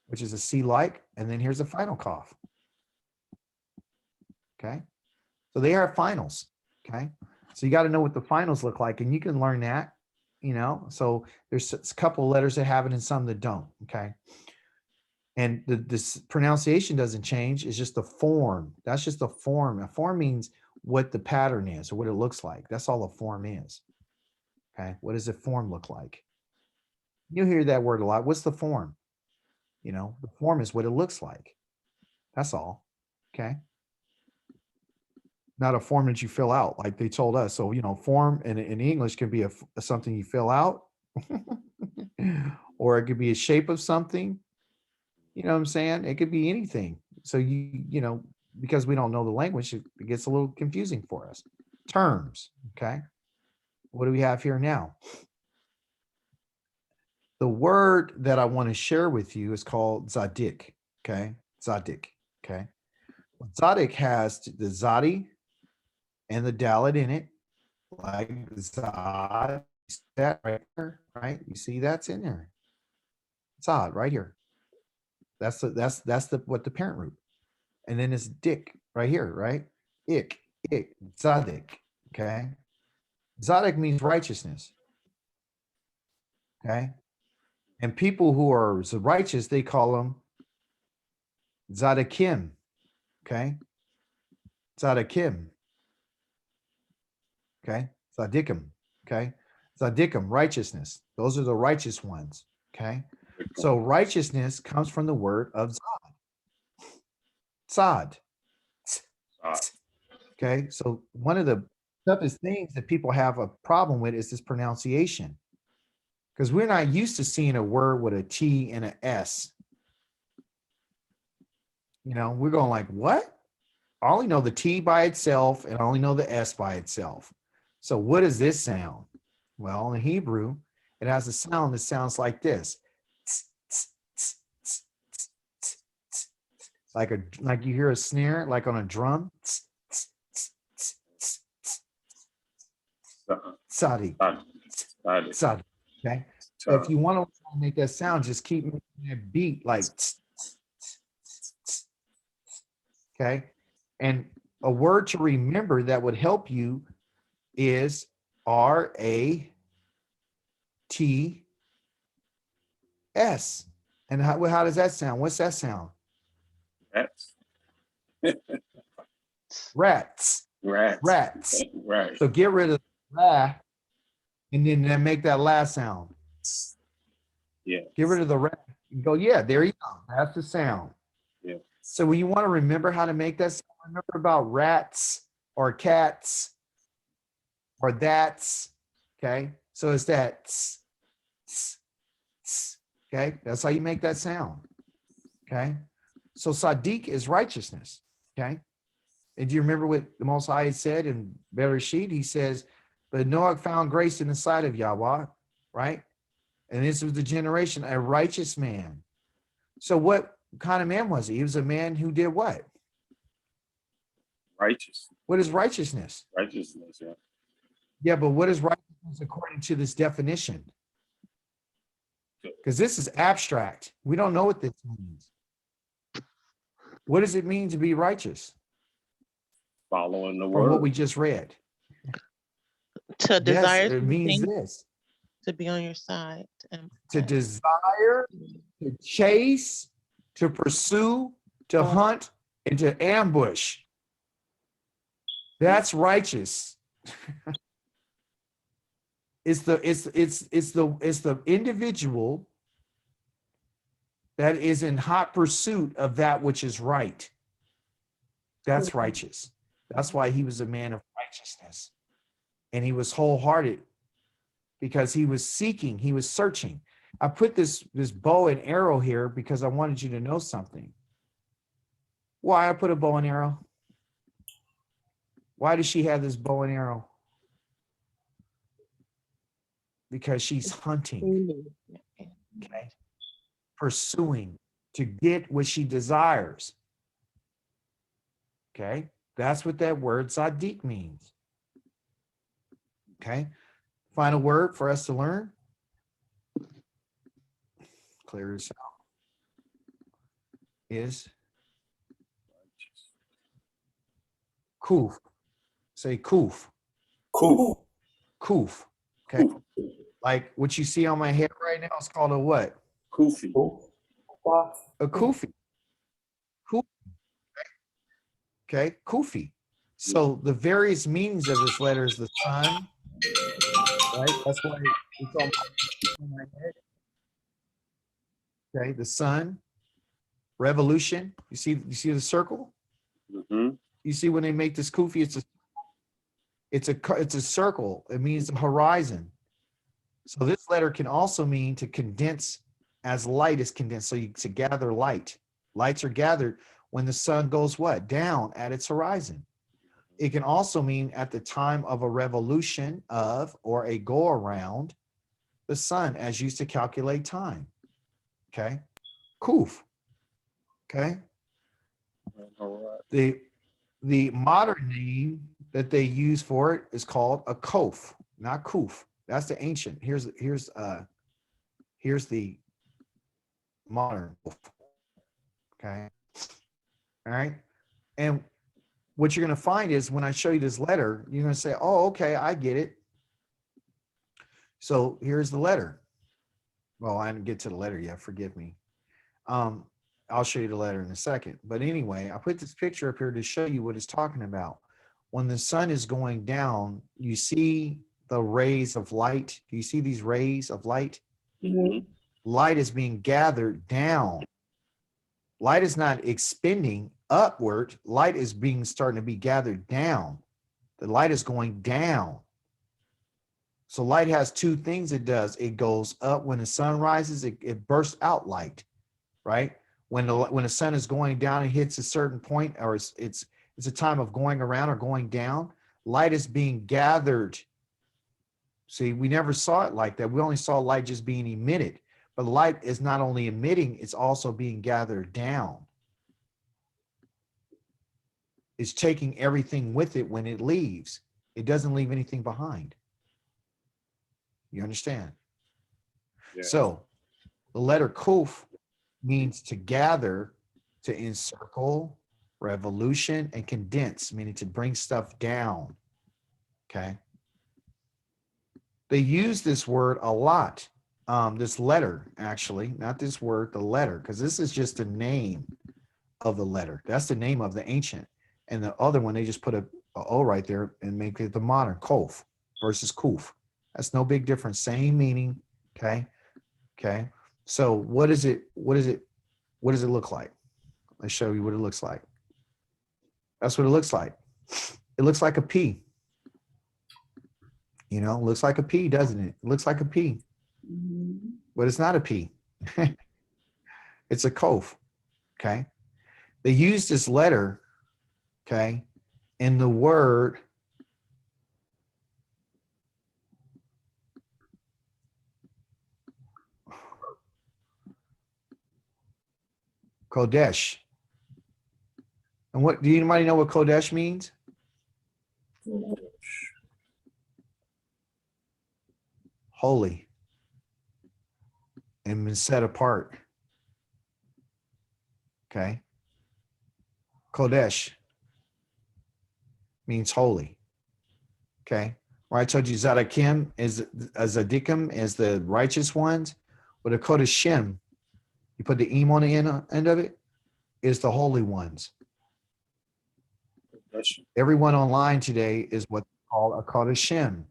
which is a C-like, and then here's the final cough. Okay, so they are finals. Okay, so you got to know what the finals look like, and you can learn that, you know. So there's a couple of letters that have it and some that don't. Okay, and this pronunciation doesn't change. It's just the form. That's just the form. A form means what the pattern is or what it looks like. That's all a form is. Okay, what does a form look like? You hear that word a lot. What's the form? You know, the form is what it looks like. That's all. Okay. Not a form that you fill out like they told us. So, you know, form in English can be something you fill out or it could be a shape of something. You know what I'm saying? It could be anything. So you know, because we don't know the language, it gets a little confusing for us. Terms. Okay. What do we have here now? The word that I want to share with you is called Zadiq. Okay. Zadiq. Okay. Zadiq has the Zadi and the Dalet in it, like Zod, that right there, right? You see that's in there. Zod right here. That's what the parent root. And then it's Dick right here, right? Ik, Zadiq. Okay. Zadiq means righteousness. Okay. And people who are righteous, they call them Zadikim. Okay. Zadikim. Okay. Zadikim. Okay. Zadikim, righteousness. Those are the righteous ones. Okay. So righteousness comes from the word of Zad. Zad. Okay. So one of the toughest things that people have a problem with is this pronunciation. Because we're not used to seeing a word with a T and an S. You know, we're going like, what? I only know the T by itself and I only know the S by itself. So what does this sound? Well, in Hebrew, it has a sound that sounds like this. Like you hear a snare, like on a drum. Sadi. Sadi. Okay. So if you want to make that sound, just keep making that beat like. Okay. And a word to remember that would help you is RATS. And how does that sound? What's that sound? Rats. Rats. Right. So get rid of la and then make that last sound. Yeah. Get rid of the rat and go, yeah, there you go. That's the sound. Yeah. So when you want to remember how to make that sound, remember about rats or cats or that's, okay? So it's that Okay, that's how you make that sound. Okay, so Zadiq is righteousness. Okay, and do you remember what the Most High had said in Bereshit? He says, "But Noah found grace in the sight of Yahweh," right? And this was the generation, a righteous man. So what kind of man was he? He was a man who did what? Righteous. What is righteousness? Righteousness, yeah. Yeah, but what is righteousness according to this definition? Because this is abstract. We don't know what this means. What does it mean to be righteous Following the from word. what we just read? To Yes, desire it means something this. to be on your side. And To desire, to chase, to pursue, to hunt, and to ambush. That's righteous. It's the individual that is in hot pursuit of that which is right. That's righteous. That's why he was a man of righteousness. And he was wholehearted because he was seeking, he was searching. I put this bow and arrow here because I wanted you to know something. Why I put a bow and arrow? Why does she have this bow and arrow? Because she's hunting, okay? Pursuing to get what she desires. Okay, that's what that word Zadiq means. Okay, final word for us to learn. Clear this out. Is kuf. Say kuf. Cool. Kuf. Okay, like what you see on my head right now is called a what? Kufi. A kufi. Kufi. Okay, kufi. So the various meanings of this letter is the sun, right? That's why it's on my head. Okay, the sun, revolution. You see the circle? Mm-hmm. You see when they make this kufi, it's a circle. It means the horizon. So this letter can also mean to condense as light is condensed. So to gather light. Lights are gathered when the sun goes what? Down at its horizon. It can also mean at the time of a revolution of or a go around the sun as used to calculate time. Okay. Kuf. Okay. All right. The modern name that they use for it is called a kof, not kuf. That's the ancient. Here's the modern. Okay. All right. And what you're going to find is when I show you this letter, you're going to say, oh, okay, I get it. So here's the letter. Well, I didn't get to the letter yet. Forgive me. I'll show you the letter in a second. But anyway, I put this picture up here to show you what it's talking about. When the sun is going down, you see the rays of light. Do you see these rays of light? Mm-hmm. Light is being gathered down. Light is not expending upward. Light is starting to be gathered down. The light is going down. So light has two things it does. It goes up when the sun rises, it bursts out light, right? When the sun is going down and hits a certain point, or it's a time of going around or going down, light is being gathered. See, we never saw it like that. We only saw light just being emitted. But light is not only emitting, it's also being gathered down. It's taking everything with it when it leaves. It doesn't leave anything behind. You understand? Yeah. So the letter kuf means to gather, to encircle, revolution, and condense, meaning to bring stuff down. Okay. They use this word a lot. This letter, actually, not this word, the letter, because this is just the name of the letter. That's the name of the ancient. And the other one, they just put a O right there and make it the modern, kof versus kuf. That's no big difference. Same meaning. Okay. Okay. So what does it look like? Let's show you what it looks like. That's what it looks like. It looks like a P. You know, looks like a P, doesn't it? It looks like a P. But it's not a P. It's a kof. Okay. They use this letter, okay, in the word Kodesh. And what do anybody know what Kodesh means? Holy and been set apart. Okay. Kodesh means holy. Okay. Where I told you Zadikim is Zadikim is the righteous ones. With a Kodeshim, you put the im on the end of it, is the holy ones. Everyone online today is what's called a Kodeshim.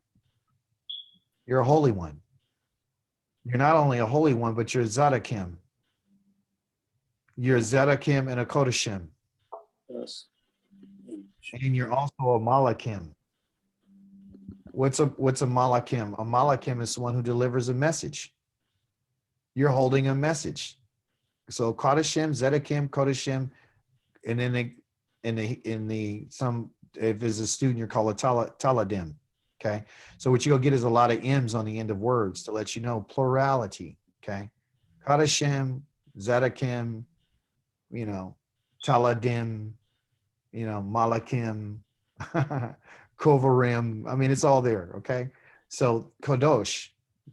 You're a holy one. You're not only a holy one, but you're a Zadikim. You're a Zadikim and a Kodeshim. Yes. And you're also a Malakim. What's a Malakim? A Malakim is someone who delivers a message. You're holding a message. So Kodeshim, Zedikim, Kodeshim, and then in the some if it's a student, you're called a Taladim. Okay. So what you'll get is a lot of M's on the end of words to let you know plurality. Okay. Kodeshim, Zedikim, Taladim, Malakim, Kovarim. I mean, it's all there. Okay. So Kodosh,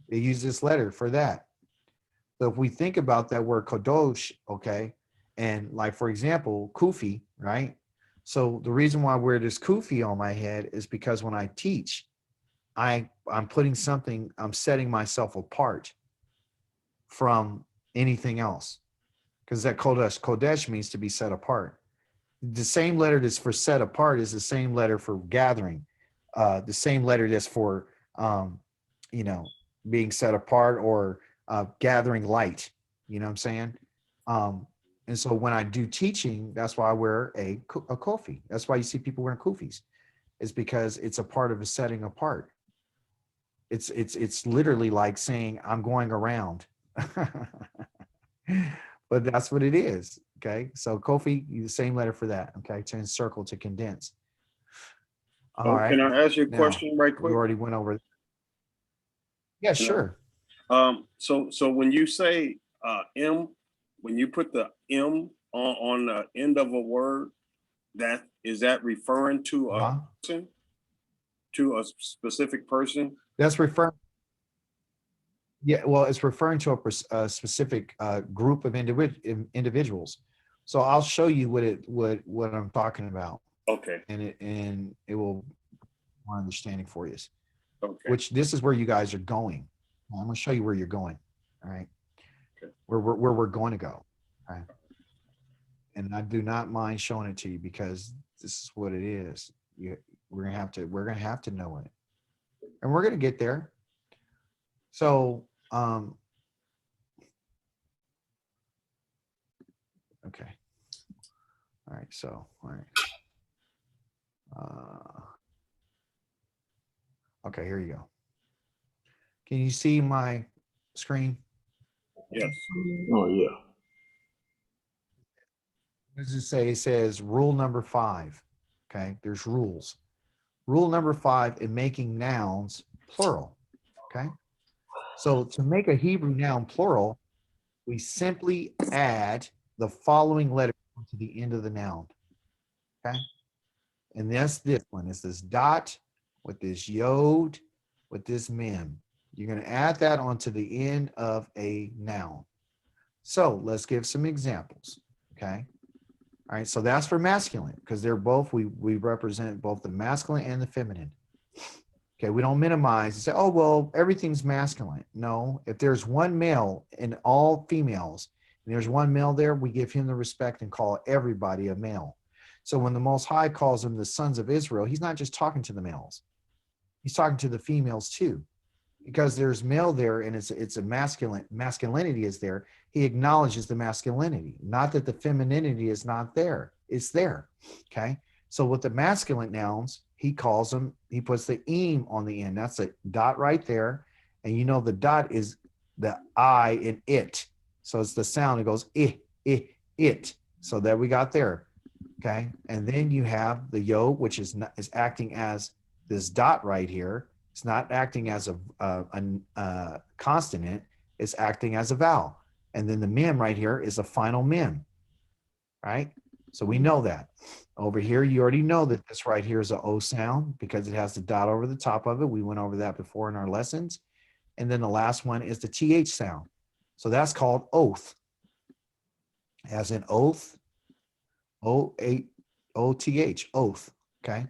they use this letter for that. So if we think about that word Kodosh, okay, and like, for example, Kufi, right? So the reason why I wear this Kufi on my head is because when I teach, I'm putting something, I'm setting myself apart from anything else. Because that Kodesh means to be set apart. The same letter that's for set apart is the same letter for gathering. The same letter that's for, being set apart or gathering light. You know what I'm saying? And so when I do teaching, that's why I wear a kofi. That's why you see people wearing kufis. It's because it's a part of a setting apart. It's literally like saying I'm going around. But that's what it is. Okay. So kofi, the same letter for that. Okay. To encircle, to condense. All right. Can I ask you a Now, question right we quick? already went over. Yeah, sure. So when you say M, when you put the M on the end of a word, that referring to a person, to a specific person? That's referring. Yeah, well, it's referring to a specific group of individuals. So I'll show you what I'm talking about. Okay. And it will more understanding for you. Okay. Which this is where you guys are going. I'm going to show you where you're going. All right. Okay. Where we're going to go. All right. And I do not mind showing it to you because this is what it is. We're gonna have to know it, and we're gonna get there. So, okay. All right. So, all right. Okay, here you go. Can you see my screen? Yes. Oh, yeah. What does it say? It says rule number 5. Okay, there's rules. Rule number 5 in making nouns plural. Okay, so to make a Hebrew noun plural, we simply add the following letter to the end of the noun. Okay, and that's this one. It's this dot with this yod with this mem. You're going to add that onto the end of a noun. So let's give some examples. Okay. All right. So that's for masculine because they're both, we represent both the masculine and the feminine. Okay. We don't minimize and say, oh, well, everything's masculine. No, if there's one male and all females, and there's one male there, we give him the respect and call everybody a male. So when the Most High calls them the sons of Israel, he's not just talking to the males. He's talking to the females too. Because there's male there and it's a masculinity is there. He acknowledges the masculinity, not that the femininity is not there. It's there. Okay. So with the masculine nouns, he calls them, he puts the eem on the end. That's a dot right there. And you know, the dot is the I in it. So it's the sound. It goes it. So there we got there. Okay. And then you have the yod, which is acting as this dot right here. It's not acting as a consonant. It's acting as a vowel. And then the mem right here is a final mem. Right. So we know that. Over here, you already know that this right here is an O sound because it has the dot over the top of it. We went over that before in our lessons. And then the last one is the TH sound. So that's called oath. As in oath, O-8-O-T-H, oath, okay?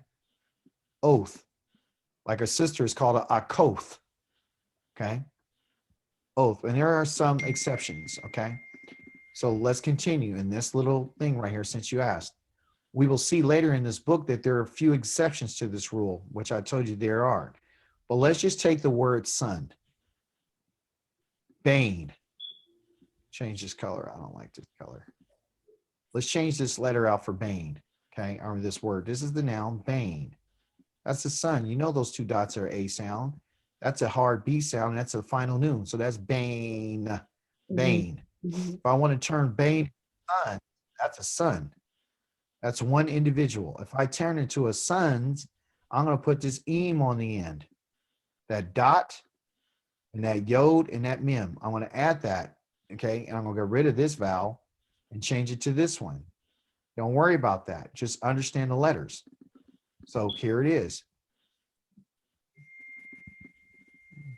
Oath. Like a sister is called a akoth, okay? Oath. And there are some exceptions, okay? So let's continue in this little thing right here since you asked. We will see later in this book that there are a few exceptions to this rule, which I told you there are. But let's just take the word son. Bane. Change this color. I don't like this color. Let's change this letter out for bane. Okay, or this word. This is the noun bane. That's the son. You know those two dots are a sound. That's a hard B sound. And that's a final noon. So that's bane. Bane. If I want to turn bane son, that's a son. That's one individual. If I turn it to a sons, I'm going to put this eem on the end. That dot and that yod and that mem. I want to add that. Okay, and I'm going to get rid of this vowel and change it to this one. Don't worry about that. Just understand the letters. So here it is.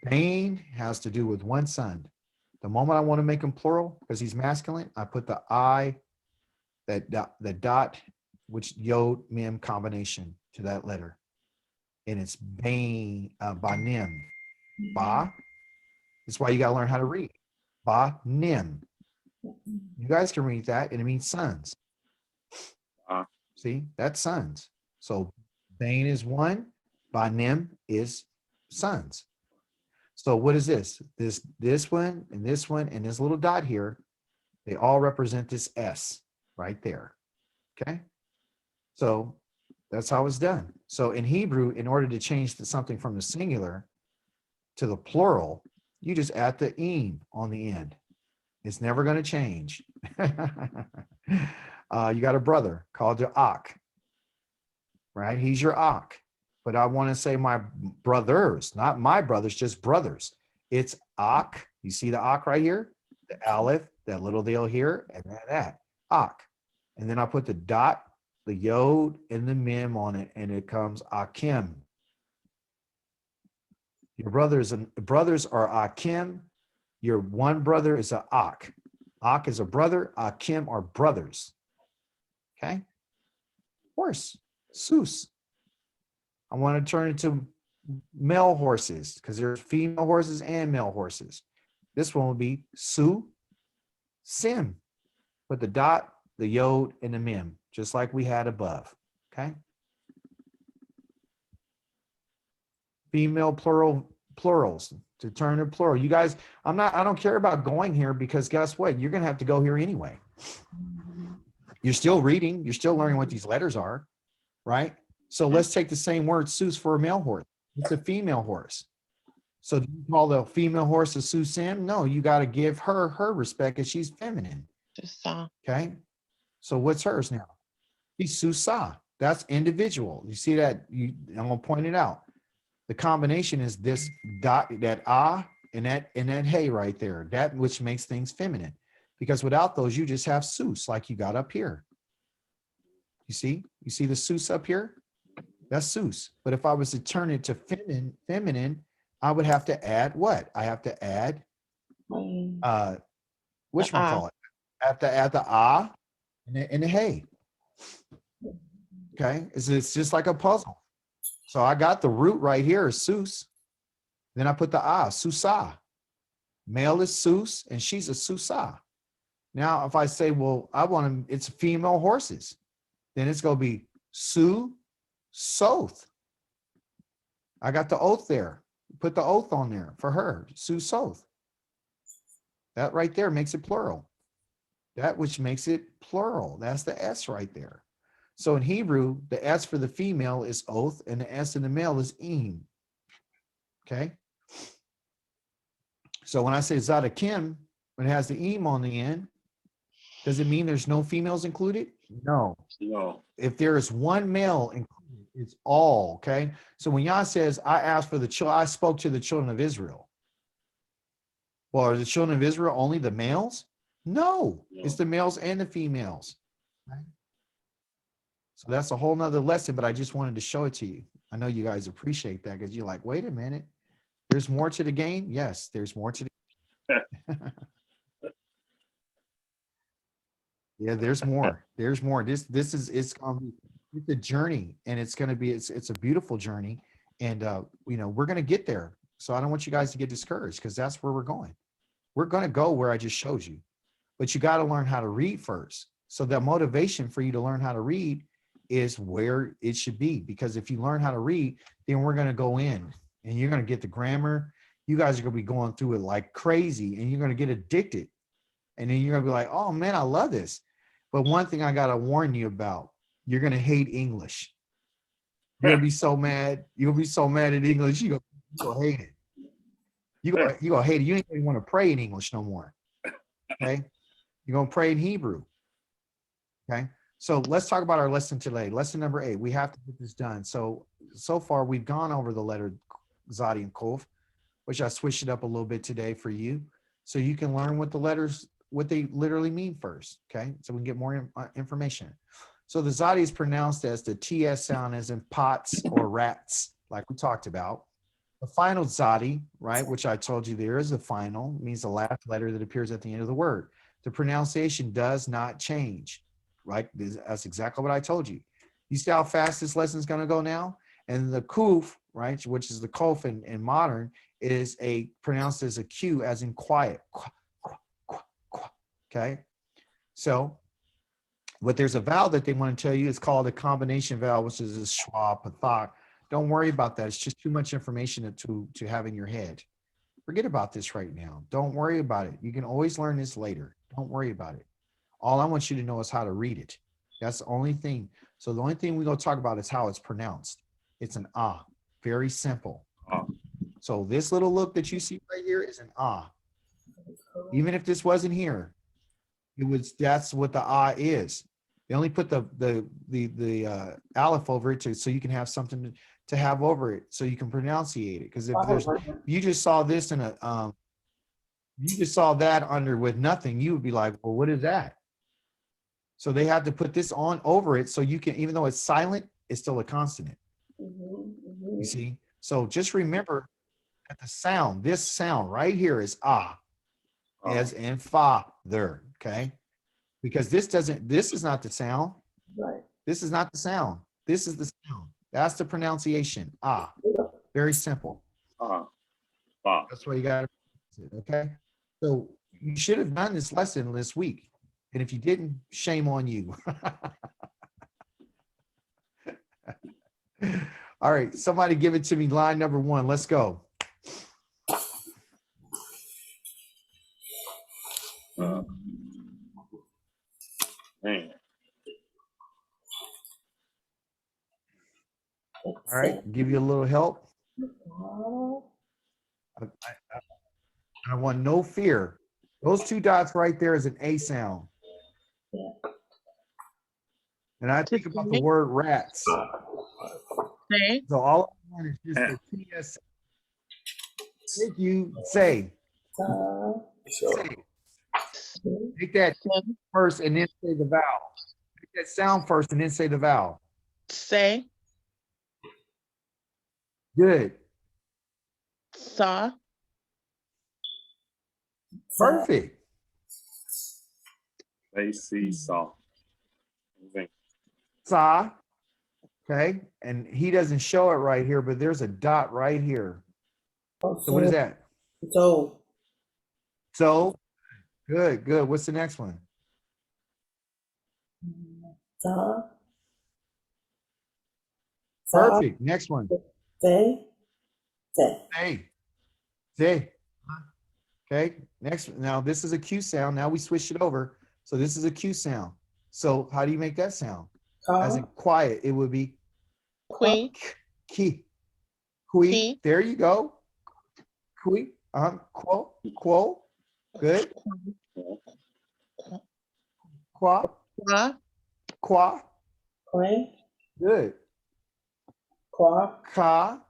Bane has to do with one son. The moment I want to make him plural, because he's masculine, I put the I, the dot, which yod, mem combination to that letter. And it's bane, banim. Ba. That's why you got to learn how to read. Ba-nim. You guys can read that, and it means sons. See, that's sons. So bane is one, banim is sons. So what is this? This one, and this one, and this little dot here, they all represent this S right there. Okay. So that's how it's done. So in Hebrew, in order to change something from the singular to the plural, you just add the eem on the end. It's never going to change. You got a brother called your Ak, right? He's your Ak. But I want to say my brothers, not my brothers, just brothers. It's Ak. You see the Ak right here? The Aleph, that little deal here, and that. Ak. And then I put the dot, the yod, and the mem on it, and it comes Akim. Your brothers are Akim. Your one brother is a Ak. Ak is a brother. Akim are brothers. Okay? Horse. Sus. I want to turn it to male horses because there's female horses and male horses. This one will be Su, Sim. Put the dot, the yod, and the mem, just like we had above. Okay? Female plurals to turn to plural. You guys, I don't care about going here because guess what? You're going to have to go here anyway. You're still reading. You're still learning what these letters are, right? So let's take the same word, sus, for a male horse. It's a female horse. So do you call the female horse a susim? No, you got to give her respect because she's feminine. Just saw. Okay. So what's hers now? She's susa. That's individual. You see that? I'm going to point it out. The combination is this dot, that and that hey right there, that which makes things feminine. Because without those, you just have sus like you got up here. You see the sus up here? That's sus. But if I was to turn it to feminine, I would have to add what? I have to add, which one call it? I have to add the and the hey. Okay, it's just like a puzzle. So I got the root right here is sus. Then I put the susa. Male is sus, and she's a susa. Now, if I say, well, it's female horses, then it's going to be su, soth. I got the oath there. Put the oath on there for her, su, soth. That right there makes it plural. That which makes it plural. That's the S right there. So in Hebrew, the S for the female is oath, and the S in the male is eem. Okay? So when I say Zadikim, when it has the im on the end, does it mean there's no females included? No. No. If there is one male included, it's all, okay? So when Yah says, I asked for the children, I spoke to the children of Israel. Well, are the children of Israel only the males? No, it's the males and the females. Right? So that's a whole nother lesson, but I just wanted to show it to you. I know you guys appreciate that because you're like, wait a minute, there's more to the game? Yes, there's more to the Yeah, there's more. There's more. This is it's a journey, and it's gonna be it's a beautiful journey, and you know, we're gonna get there. So I don't want you guys to get discouraged because that's where we're going. We're gonna go where I just showed you, but you got to learn how to read first. So that motivation for you to learn how to read is where it should be, because if you learn how to read, then we're gonna go in, and you're gonna get the grammar. You guys are gonna be going through it like crazy, and you're gonna get addicted, and then you're gonna be like, oh man, I love this. But one thing I gotta warn you about, you're gonna hate English. You're gonna be so mad. You'll be so mad at English. You're gonna hate it. You're gonna hate it. You ain't even want to pray in English no more. Okay? You're gonna pray in Hebrew. Okay. So let's talk about our lesson today. Lesson number 8. We have to get this done. So far we've gone over the letter Zadi and Kof, which I switched it up a little bit today for you, so you can learn what the letters, what they literally mean first. Okay, so we can get more information. So the Zadi is pronounced as the TS sound, as in pots or rats, like we talked about. The final Zadi, right, which I told you there is a final, means the last letter that appears at the end of the word. The pronunciation does not change, right? That's exactly what I told you. You see how fast this lesson is going to go now? And the Kuf, right, which is the Kof in modern, is pronounced as a Q, as in quiet. Okay, so but there's a vowel that they want to tell you. It's called a combination vowel, which is a schwa, pathak. Don't worry about that. It's just too much information to have in your head. Forget about this right now. Don't worry about it. You can always learn this later. Don't worry about it. All I want you to know is how to read it. That's the only thing. So the only thing we're going to talk about is how it's pronounced. It's an ah, very simple. So this little look that you see right here is an ah. Even if this wasn't here, that's what the ah is. They only put the aleph over it so you can have something to have over it, so you can pronunciate it. Because if you just saw this in you just saw that under with nothing, you would be like, well, what is that? So they have to put this on over it so you can, even though it's silent, it's still a consonant. You see? So just remember that the sound, this sound right here is ah, as in father, okay? Because this is not the sound. Right. This is not the sound. This is the sound. That's the pronunciation. Ah, very simple. That's why you got to, okay? So you should have done this lesson this week. And if you didn't, shame on you. All right, somebody give it to me, line number 1. Let's go. Man. All right, give you a little help. I want no fear. Those 2 dots right there is an A sound. And I think about the word rats. Say. So all I want is just the TS. Thank you. Say. Say. Take that first and then say the vowel. Take that sound first and then say the vowel. Say. Good. Saw. Perfect. They see saw. Sa. Okay. And he doesn't show it right here, but there's a dot right here. So what is that? So. So good, good. What's the next one? Sa. Perfect. Next one. Say. Hey. Say. Okay. Next. Now this is a Q sound. Now we switched it over. So this is a Q sound. So how do you make that sound? As in quiet, it would be Qui. Qui. Qui. There you go. Qui. Quo. Quo. Good. Qua. Qua. Qua. Quay, Good. Qua, Ka.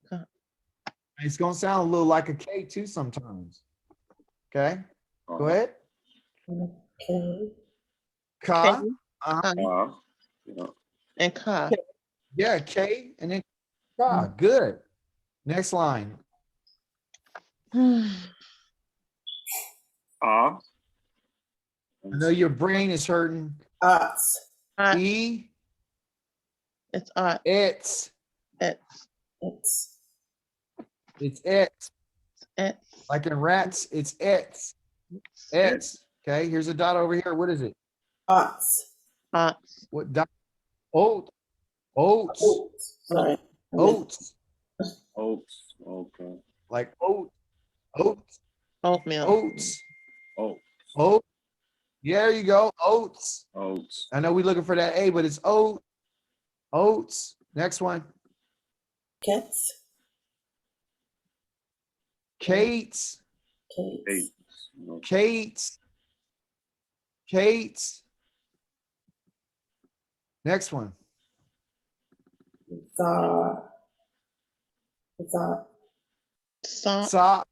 Ka. It's gonna sound a little like a K too sometimes. Okay. Go ahead. K, Ka. Ka, Yeah. and ka. Yeah, K and then Ka. Good. Next line. Ah. I know your brain is hurting. Ots, E. It's art. It's. It's It's. it's Like in rats, it's it's. It's. Okay, here's a dot over here. What is it? Ots, arts. What dot? Oat. Oats. Oats, sorry. Oats. Oats. Okay. Like oat. Oats. Oatmeal. Oats. Oh. Oat. Yeah, there you go. Oats. Oats. I know we're looking for that A, but it's oat. Oats. Next one. Kets, Kate's. Kates, Eight. Kate's. Kate's. Next one. Zar, Zar, Sock. Sock.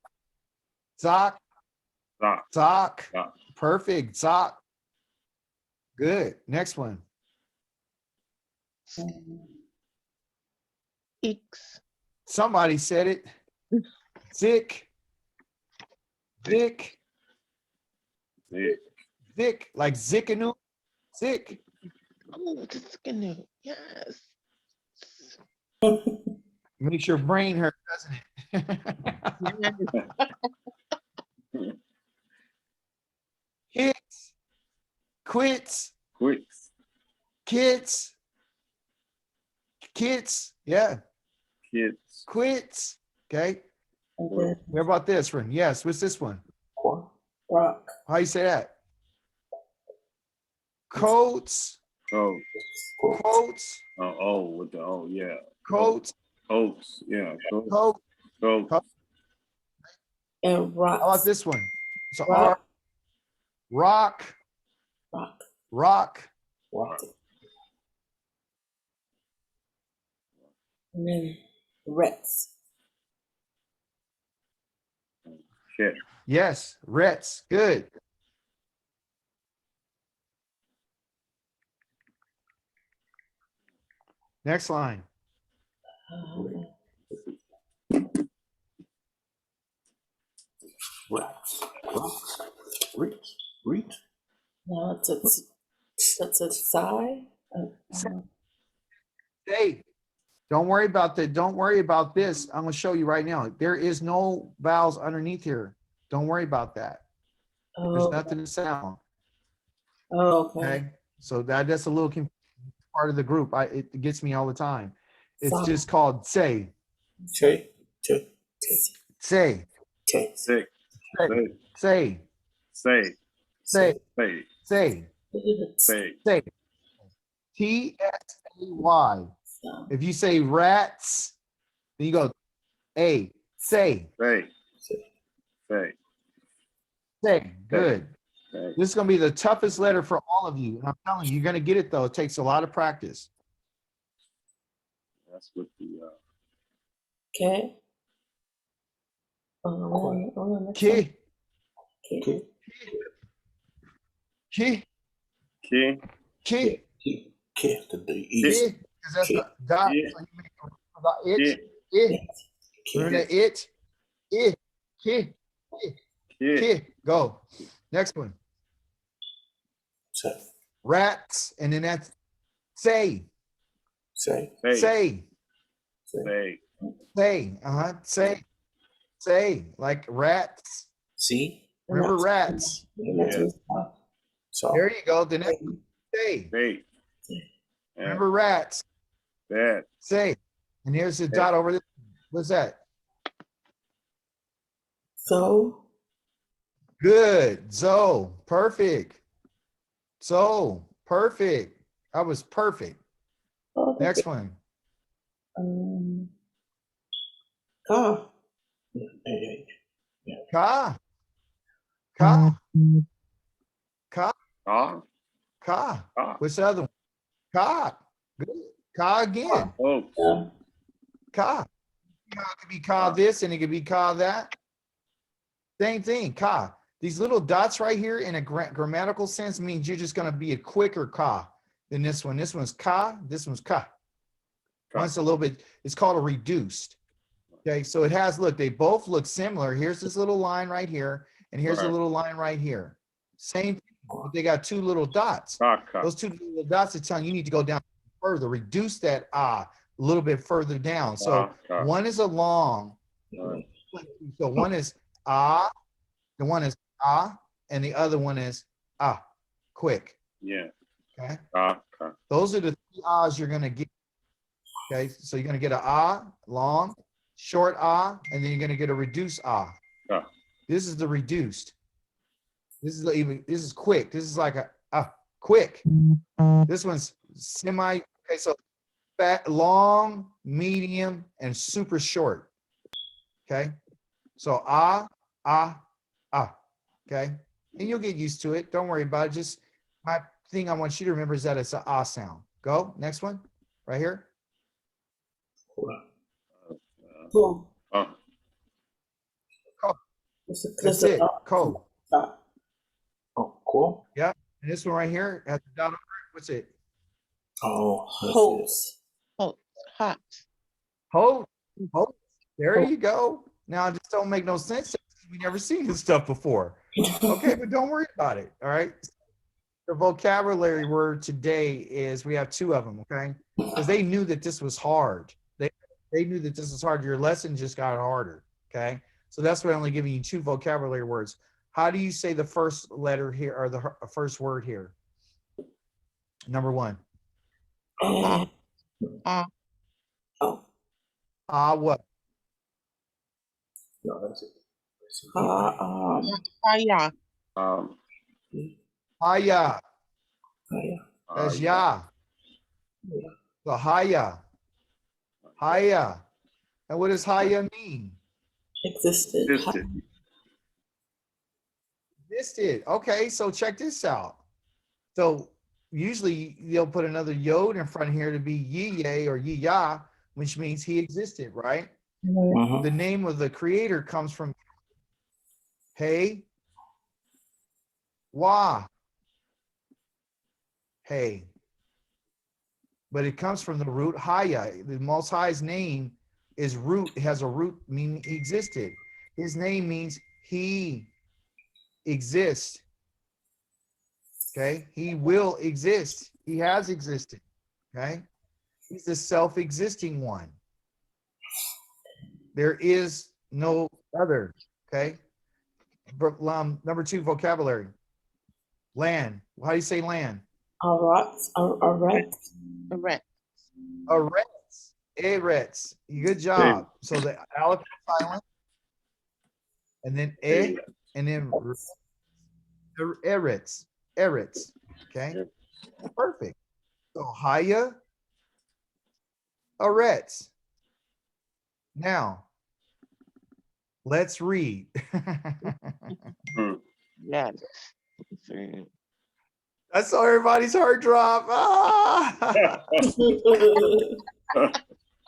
Sock. Sock. Sock. Sock. Perfect. Sock. Good. Next one. Eeks. Somebody said it. Zick. Zick. Zick. Zick. Like zickanu. Zick. Oh, this canoe. Yes. Makes your brain hurt, doesn't it? Yes. Kids. Quits. Quicks. Kids. Kids. Yeah. Kids. Quits. Okay. and then What about this one? Yes. What's this one? Qua, Rock, How you say that? Coats. Coats. Quotes. Oh, with the yeah. Coats. Oats. Yeah. Coats. Coat. Coats. and How Rocks, about this one? So Rock. rock. Rock, Rock. Rock. And then Rex, Cat. Yes. Rets. Good. Next line. Rocks. Rocks. Reach. Reach. now it's a sigh. Hey, don't worry about that. Don't worry about this. I'm going to show you right now. There is no vowels underneath here. Don't worry about that. There's Oh, nothing to sound. okay. Okay. So that's a little part of the group. It gets me all the time. It's Sigh. just called say. Che. Che. Say. Che. Sick. Say. Say. Say. Say. Say. Say. Say. T-S-A-Y. If you say rats, then you go A. Say. Say. Say. Say. Good. Say. This is going to be the toughest letter for all of you. And I'm telling you, you're going to get it though. It takes a lot of practice. That's what the Okay. Ki. Ki. Ki. key. Ki. Ki. Ki. The E. Ki. Because that's the dot. Ki. So you make it it. Key. It. Remember that it. It. Ki. Key. Ki. Go. Next one. Say. Rats. And then that's say. Say. Say. Say. Say. Say. Say. Say. Like rats. See. Remember rats. So. There you go. The next one. Say. Say. Remember rats. That. Say. And here's the dot over there. What's that? So, Good. So perfect. So perfect. That was perfect. Next one. Ka, Ka. Ka. Ka. Ah, Ka. ah. What's the other one? Ka. Good. Ka again. Oh, Yeah. Ka. Ka could be ka this and it could be ka that. Same thing. Ka. These little dots right here in a grammatical sense means you're just going to be a quicker ka than this one. This one's ka. This one's ka. Ka. One's a little bit, it's called a reduced. Okay, so it has, look, they both look similar. Here's this little line right here, and here's a Right. little line right here. Same thing, but they got two little dots. ka, ka. Those two little dots are telling you need to go down further, reduce that a little bit further down. So Ka. one is a long, Right. so one is the one is and the other one is quick. Yeah. Okay, Ka, ka. those are the three ahs you're gonna get. Okay, so you're gonna get a long, short and then you're gonna get a reduced Ah. This is the reduced. This is quick. This is like a quick. This one's semi. Okay, so fat, long, medium, and super short. Okay, so okay, and you'll get used to it. Don't worry about it. Just my thing I want you to remember is that it's a sound. Go next one, right here. Cool. Ah. That's it. Ko. Oh, cool. And this one right here at the dot over it, what's it? Oh, that's it. Hopes. Hot. Ho. There you go. Now it just don't make no sense. We never seen this stuff before. Okay, but don't worry about it. All right. The vocabulary word today is, we have two of them, okay? Because they knew that this was hard. They knew that this was hard. Your lesson just got harder. Okay. So that's why I'm only giving you two vocabulary words. How do you say the first letter here, or the first word here? Number one. And, Ah. oh, What? No, that's it. Fire. Haya. yeah. That's ya. So haya. Haya. And what does haya mean? Existed. Existed. Okay, so check this out. So usually they'll put another yod in front here to be ye or ye ya, which means he existed, right? Mhm. The name of the creator comes from hey, wa, hey. But it comes from the root haya. The Most High's name is root, has a root meaning he existed. His name means he exists. Okay, he will exist. He has existed. Okay, he's the self-existing one. There is no other. Okay, number two, vocabulary. Land. How do you say land? Arats. Correct. Eretz. Eretz. Good job. So the aleph is silent, and then and then Eretz. Eretz. Okay. Perfect. So Haya, Eretz. Now, let's read. Yes. See. I saw everybody's heart drop. Ah!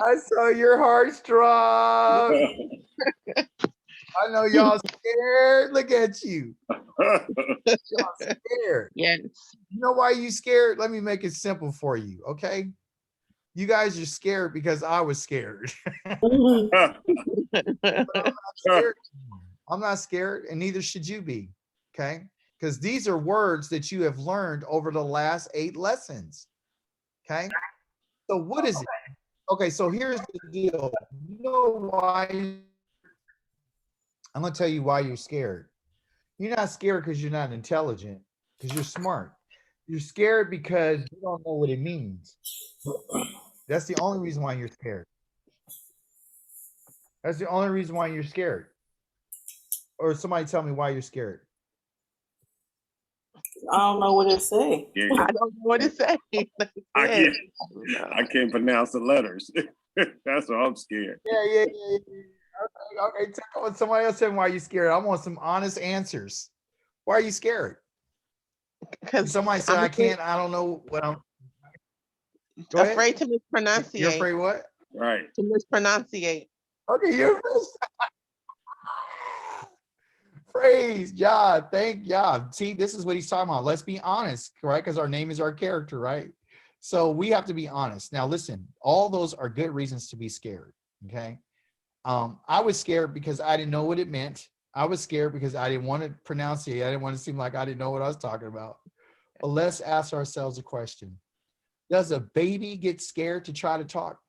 I saw your hearts drop. I know y'all scared. Look at you. Y'all scared. Yes. You know why you scared? Let me make it simple for you, okay? You guys are scared because I was scared. Scared. I'm not scared, and neither should you be, okay? Because these are words that you have learned over the last 8 lessons, okay? So what is it? Okay, so here's the deal. You know why? I'm going to tell you why you're scared. You're not scared because you're not intelligent, because you're smart. You're scared because you don't know what it means. That's the only reason why you're scared. That's the only reason why you're scared. Or somebody tell me why you're scared. I don't know what it say. I don't know what to say. I can't pronounce the letters. That's why I'm scared. Yeah. Okay, somebody else tell me why you're scared. I want some honest answers. Why are you scared? Because Somebody said, I can't, I don't know what I'm. Go ahead. afraid to mispronunciate. You're afraid what? Right. To mispronunciate. Okay, you're praise God. Thank God. See, this is what he's talking about. Let's be honest, right? Because our name is our character, right? So we have to be honest. Now, listen, all those are good reasons to be scared. Okay. I was scared because I didn't know what it meant. I was scared because I didn't want to pronounce it. I didn't want to seem like I didn't know what I was talking about. But let's ask ourselves a question. Does a baby get scared to try to talk?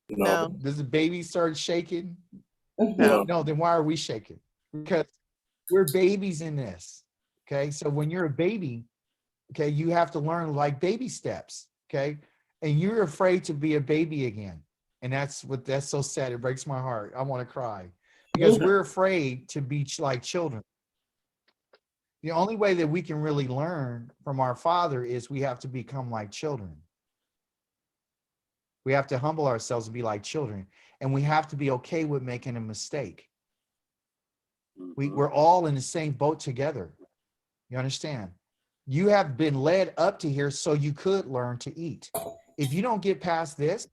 No. Does the baby start shaking? No. No, then why are we shaking? Because we're babies in this. Okay. So when you're a baby, okay, you have to learn like baby steps. Okay. And you're afraid to be a baby again. And that's so sad. It breaks my heart. I want to cry because we're afraid to be like children. The only way that we can really learn from our Father is we have to become like children. We have to humble ourselves and be like children. And we have to be okay with making a mistake. We're all in the same boat together. You understand? You have been led up to here so you could learn to eat. If you don't get past this,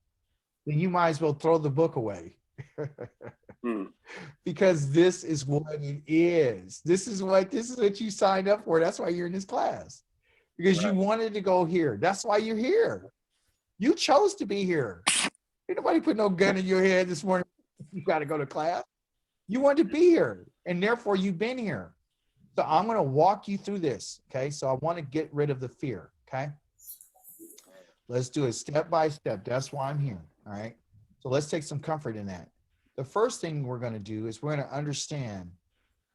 then you might as well throw the book away. Because this is what it is. This is what you signed up for. That's why you're in this class. Because you wanted to go here. That's why you're here. You chose to be here. Ain't nobody put no gun in your head this morning. You got to go to class. You wanted to be here, and therefore you've been here. So I'm going to walk you through this. Okay. So I want to get rid of the fear. Okay. Let's do it step by step. That's why I'm here. All right. So let's take some comfort in that. The first thing we're going to do is we're going to understand,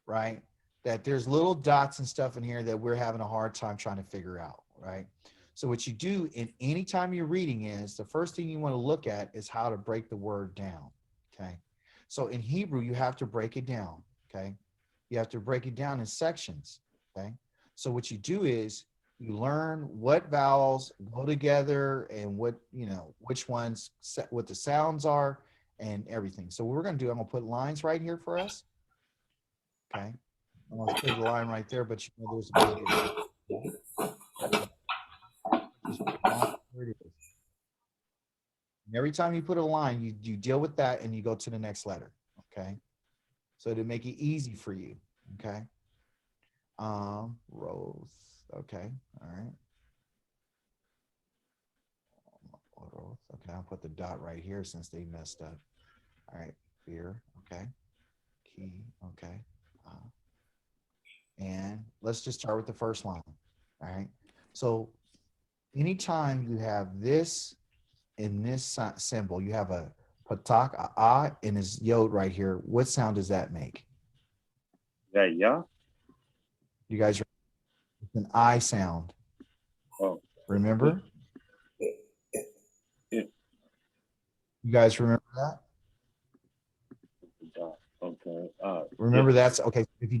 right, that there's little dots and stuff in here that we're having a hard time trying to figure out. Right. So what you do in any time you're reading is the first thing you want to look at is how to break the word down. Okay. So in Hebrew, you have to break it down. Okay. You have to break it down in sections. Okay. So what you do is you learn what vowels go together and what, which ones, what the sounds are and everything. So what we're going to do, I'm going to put lines right here for us. Okay. I'm going to put a line right there, but there's there it is. And every time you put a line, you deal with that and you go to the next letter. Okay. So to make it easy for you. Okay. Rows. Okay. All right. Okay. I'll put the dot right here since they messed up. All right. Fear. Okay. Key. Okay. And let's just start with the first line. All right. So anytime you have this in this symbol, you have a patak, a and his yod right here. What sound does that make? Yeah. You guys, it's an I sound. Oh. Remember? Yeah. You guys remember that? Okay. Remember that's okay. If you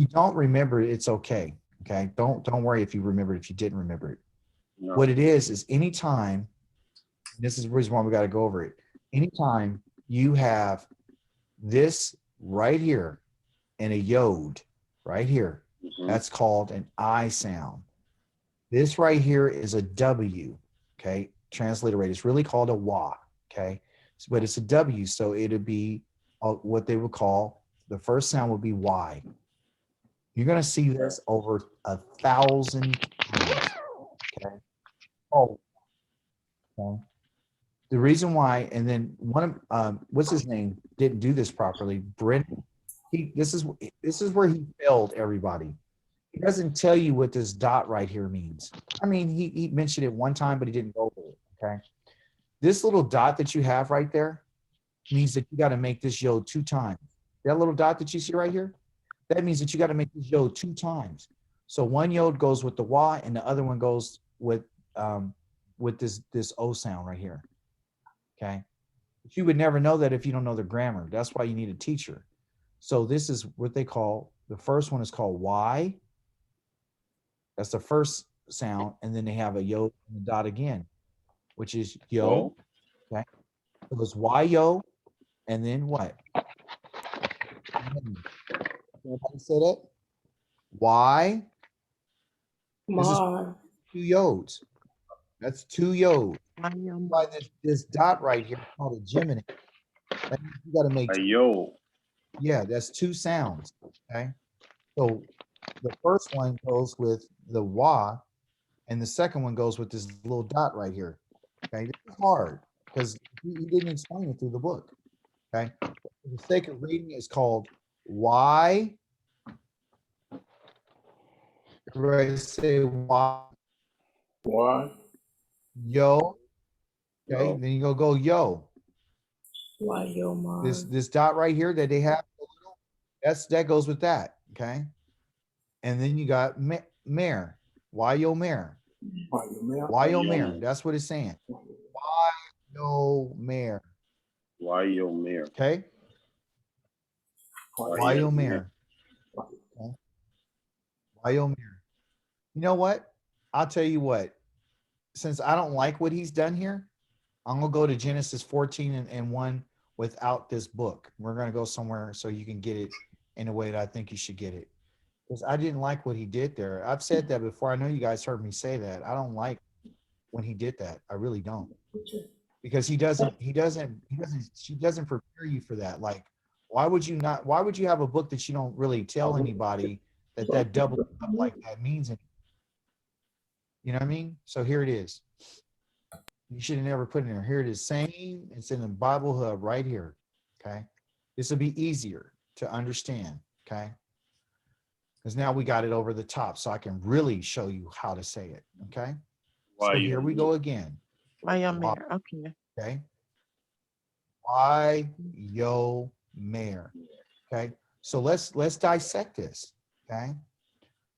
don't remember, it's okay. Okay. Don't worry if you remember it, if you didn't remember it. No. What it is anytime, this is the reason why we got to go over it. Anytime you have this right here and a yod right here, that's called an I sound. This right here is a W, okay? Transliterated. It's really called a wa, okay? But it's a W, so it'd be what they would call, the first sound would be Y. You're going to see this over 1,000 times, okay? Oh, okay. The reason why, and then one of, what's his name, didn't do this properly, Brendan. This is where he failed everybody. He doesn't tell you what this dot right here means. I mean, he mentioned it one time, but he didn't go over it, okay? This little dot that you have right there means that you got to make this yod 2 times. That little dot that you see right here, that means that you got to make this yod 2 times. So one yod goes with the Y and the other one goes with this O sound right here, okay? But you would never know that if you don't know the grammar. That's why you need a teacher. So this is what they call, the first one is called Y. That's the first sound. And then they have a yod and a dot again, which is yo. Okay. So it's Y yo. And then what? Everybody say that? Y. This is Mar. 2 yods. That's 2 yods. Mayam. By this dot right here called a geminate. That means you got to make, Ayo. yeah, that's 2 sounds. Okay. So the first one goes with the wa, and the second one goes with this little dot right here. Okay. This is hard because he didn't explain it through the book. Okay. For the sake of reading, it's called Y. Everybody say Y. Y. Yo. Okay. Yo. Then you go yo. Wayomar. This dot right here that they have, that goes with that. Okay. And then you got mare. Why yo mare? Why yo mare? That's what it's saying. Why yo mare? Why yo mare? Okay. Why yo mare? Okay. Why yo mare? You know what? I'll tell you what. Since I don't like what he's done here, I'm gonna go to Genesis 14 and 1 without this book. We're gonna go somewhere so you can get it in a way that I think you should get it. Because I didn't like what he did there. I've said that before. I know you guys heard me say that. I don't like when he did that. I really don't. Because she doesn't prepare you for that. Like, why would you have a book that you don't really tell anybody that double up like that means anything? You know what I mean? So here it is. You should have never put it in there. Here it is. Same. It's in the Bible Hub right here. Okay. This will be easier to understand. Okay. Because now we got it over the top, so I can really show you how to say it. Okay. Why So yo here we go again. Mayam. Okay. Okay. Why yo mare? Okay. So let's dissect this. Okay.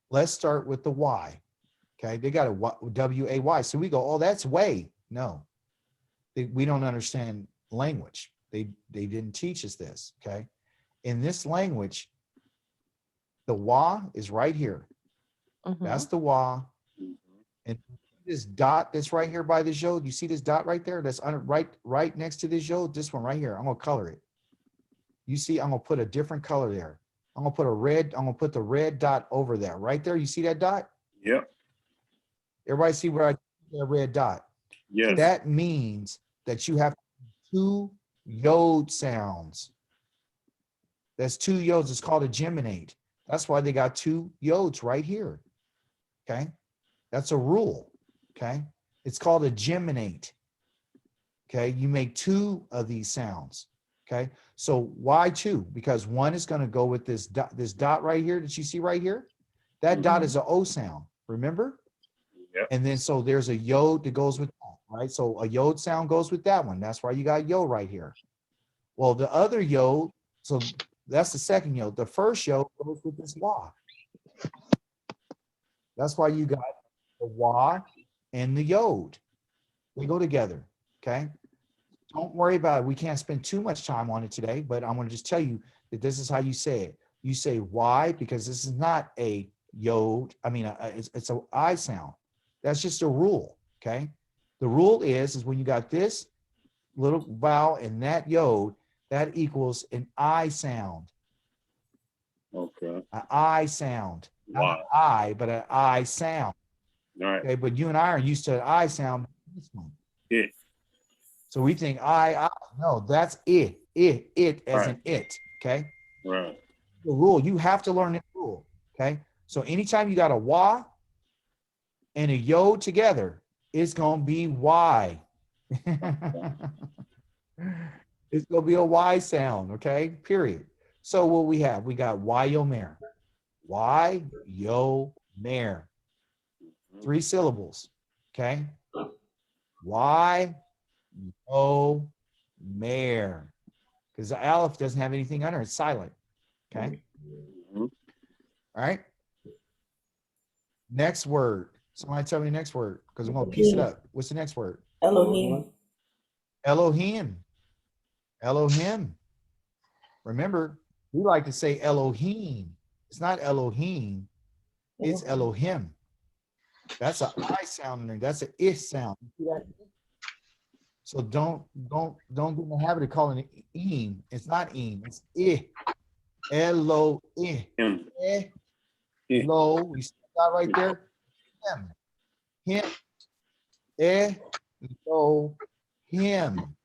Let's start with the Y. Okay. They got a W-A-Y. So we go, oh, that's way. No, we don't understand language. They didn't teach us this. Okay. In this language, the wa is right here. That's the wa. And this dot that's right here by the yod, you see this dot right there? That's right next to this yod. This one right here. I'm gonna color it. You see, I'm gonna put a different color there. I'm gonna put the red dot over there. Right there. You see that dot? Yep. Everybody see where I put that red dot? Yes. That means that you have 2 yod sounds. That's 2 yods. It's called a geminate. That's why they got 2 yods right here. Okay. That's a rule. Okay. It's called a geminate. Okay. You make 2 of these sounds. Okay. So why 2? Because one is going to go with this dot right here that you see right here. That dot is an O sound. Remember? Yep. And then so there's a yod that goes with that, right? So a yod sound goes with that one. That's why you got yod right here. Well, the other yod, so that's the second yod. The first yod goes with this wa. That's why you got the wa and the yod. They go together. Okay. Don't worry about it. We can't spend too much time on it today, but I'm going to just tell you that this is how you say it. You say Y because this is not a yod. I mean, it's an I sound. That's just a rule. Okay. The rule is when you got this little vowel and that yod, that equals an I sound. Okay. An I sound. Not Wow. an I, but an I sound. All right. Okay. But you and I are used to an I sound. This one. It. So we think I. No, that's it. It as Right. in it. Okay. Right. The rule. You have to learn the rule. Okay. So anytime you got a wa and a yod together, it's gonna be Y. It's gonna be a Y sound. Okay. Period. So what we have, we got Y yo mare. Y yo mare. 3 syllables. Okay. Y yo mare. Because the aleph doesn't have anything under it. It's silent. Okay. Mhm. All right. Next word. Somebody tell me the next word because I'm gonna piece it up. What's the next word? Elohim. Elohim. Elohim. Remember, we like to say Elohim. It's not Elohim. It's Elohim. That's an I sound in there. That's an I sound. You see that? So don't get in the habit of calling it Eem. It's not Eem. It's I. Elohim. Him. Eh. Lo, you see that right there? Him. Lo, him.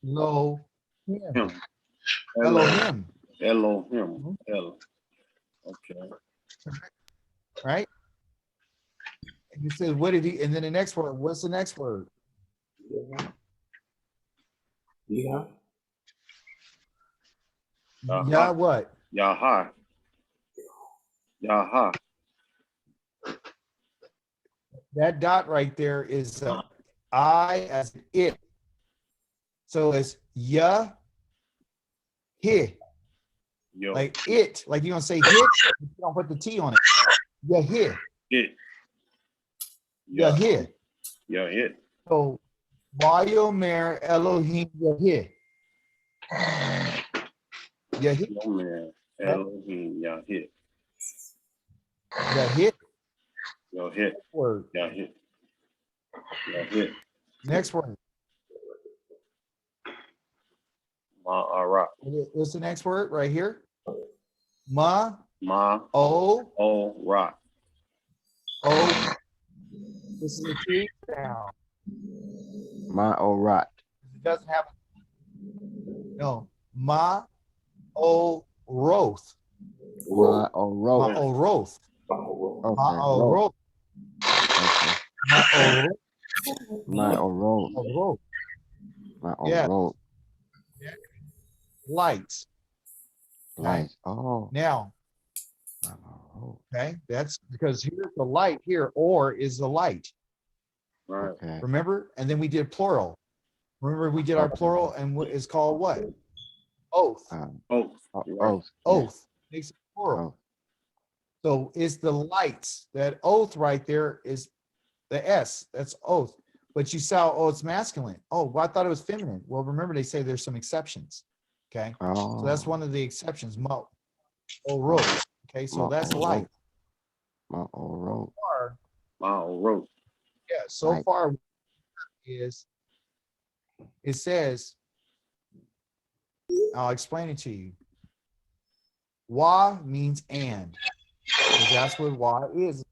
Lo, him. Him. Elohim. Elohim. El. Okay. Right? And he says, what did he, and then the next word, what's the next word? Yeah. Yeah, what? Yaha. Yaha. That dot right there is I as in it. So it's ya, he. Yo. Like it. Like you're going to say hit, you don't put the T on it. Ya, he. It. Ya, he. Yeah, it. So, Vayomer Elohim Yaheh. Yaheh. Yo, man. Elohim. Yeah, hit. Yaheh Yo, hit. word. Yeah, hit. Yeah, hit. Next word. Ma'ara. What's the next word right here? Ma. Ma. O. O. Ra. O. This is a T sound. Ma'orat. It doesn't have. No. Ma. O. Roth. Ma'orot. Ma'oroth. Okay. Ma'oroth. Okay. Ma'oroth. Ma'orot. Ma'oroth. Yeah. Ma'orot. Lights. Nice. Oh. Now, Ma'orot. okay, that's because here's the light here, or is the light. Right. Okay. Remember? And then we did plural. Remember we did our plural and what is called what? Oath. Oath. Oath. Oath makes it plural. Oath. So it's the lights. That oath right there is the S. That's oath. But you saw, oh, it's masculine. Oh, well, I thought it was feminine. Well, remember they say there's some exceptions. Okay. Oh. So that's one of the exceptions. Mo. Oroth. Okay, so that's light. Ma'orot. Ma'orot. Yeah, so Right. far is it says, I'll explain it to you. Wa means and. Because that's what wa is.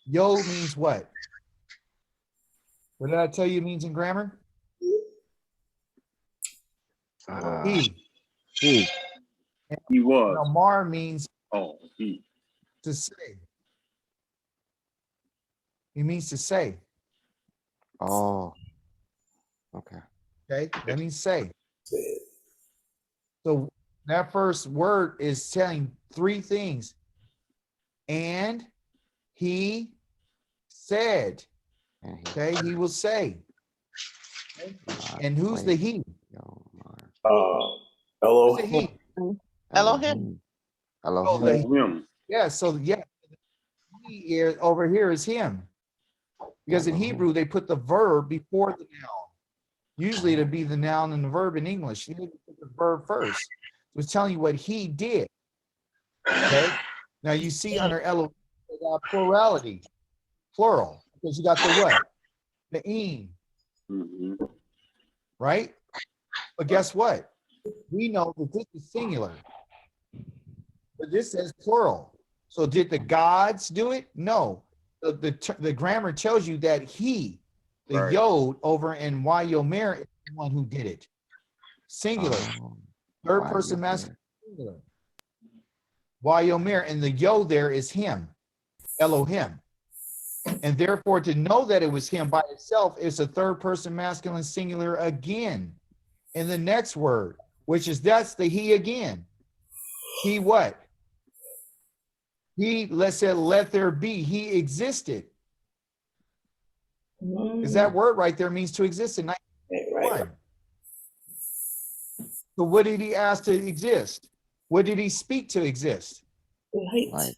Yo means what? What did I tell you it means in grammar? He. He. He was. Now, mar means Oh, he. to say. It means to say. Oh. Okay. Okay, that means say. So that first word is telling three things. And he said, And he. okay, he will say. And who's the he? Who's the he? Elohim. Elohim. Elohim. Yeah, so yeah, he here, over here is him. Because in Hebrew, they put the verb before the noun. Usually it'd be the noun and the verb in English. You need to put the verb first. It was telling you what he did. Okay. Now you see under Elohim, they got plurality, plural, because you got the what? The im, Mm-hmm. right? But guess what? We know that this is singular, but this says plural. So did the gods do it? No. The grammar tells you that he, the Right. yod over in Wayomer, is the one who did it. Singular. Third person masculine. Singular. Wayomer, and the yod there is him, Elohim. And therefore, to know that it was him by itself is a third person masculine singular again in the next word, which is that's the he again. He what? He, let's say, let there be. He existed. Because that word right there means to exist in 1991. So what did he ask to exist? What did he speak to exist? Light.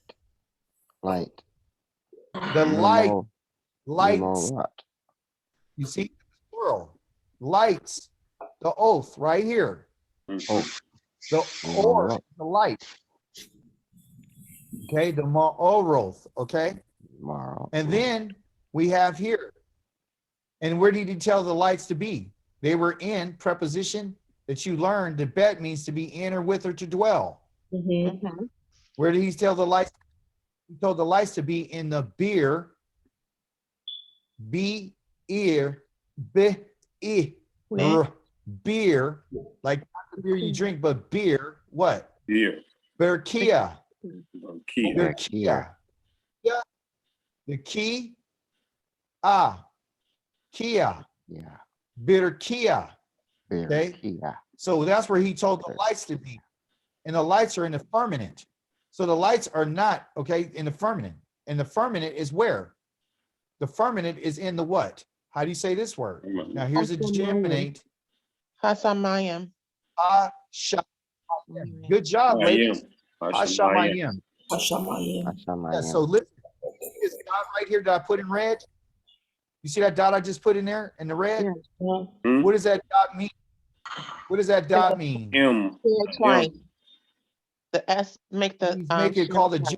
Light. The light, Memo- lights. Memo- You see, plural. Lights. The oath right here. Oh. The or, the light. Okay, the ma'oroth. Okay. Ma'orot. And then we have here. And where did he tell the lights to be? They were in preposition that you learned that bet means to be in or with or to dwell. Mm-hmm. Mhm. Where did he tell the lights? He told the lights to be in the beer, be ear, be beer, like not the beer you drink, but beer. What? Beer. Berkia. Key. Berkia. Yeah. The key. Kia. Yeah. Berkia. Very Okay. Kia. So that's where he told the lights to be. And the lights are in the firmament. So the lights are not, okay, in the firmament. And the firmament is where? The firmament is in the what? How do you say this word? Now here's a geminate. Hasamayim. Good job, ladies. Hashamayim. Hashamayim. Hashamayim. Yeah, so listen, this dot right here that I put in red. You see that dot I just put in there in the red? Yeah. What does that dot mean? What does that dot mean? M. Say it twice. The S make the Means make it called a twice.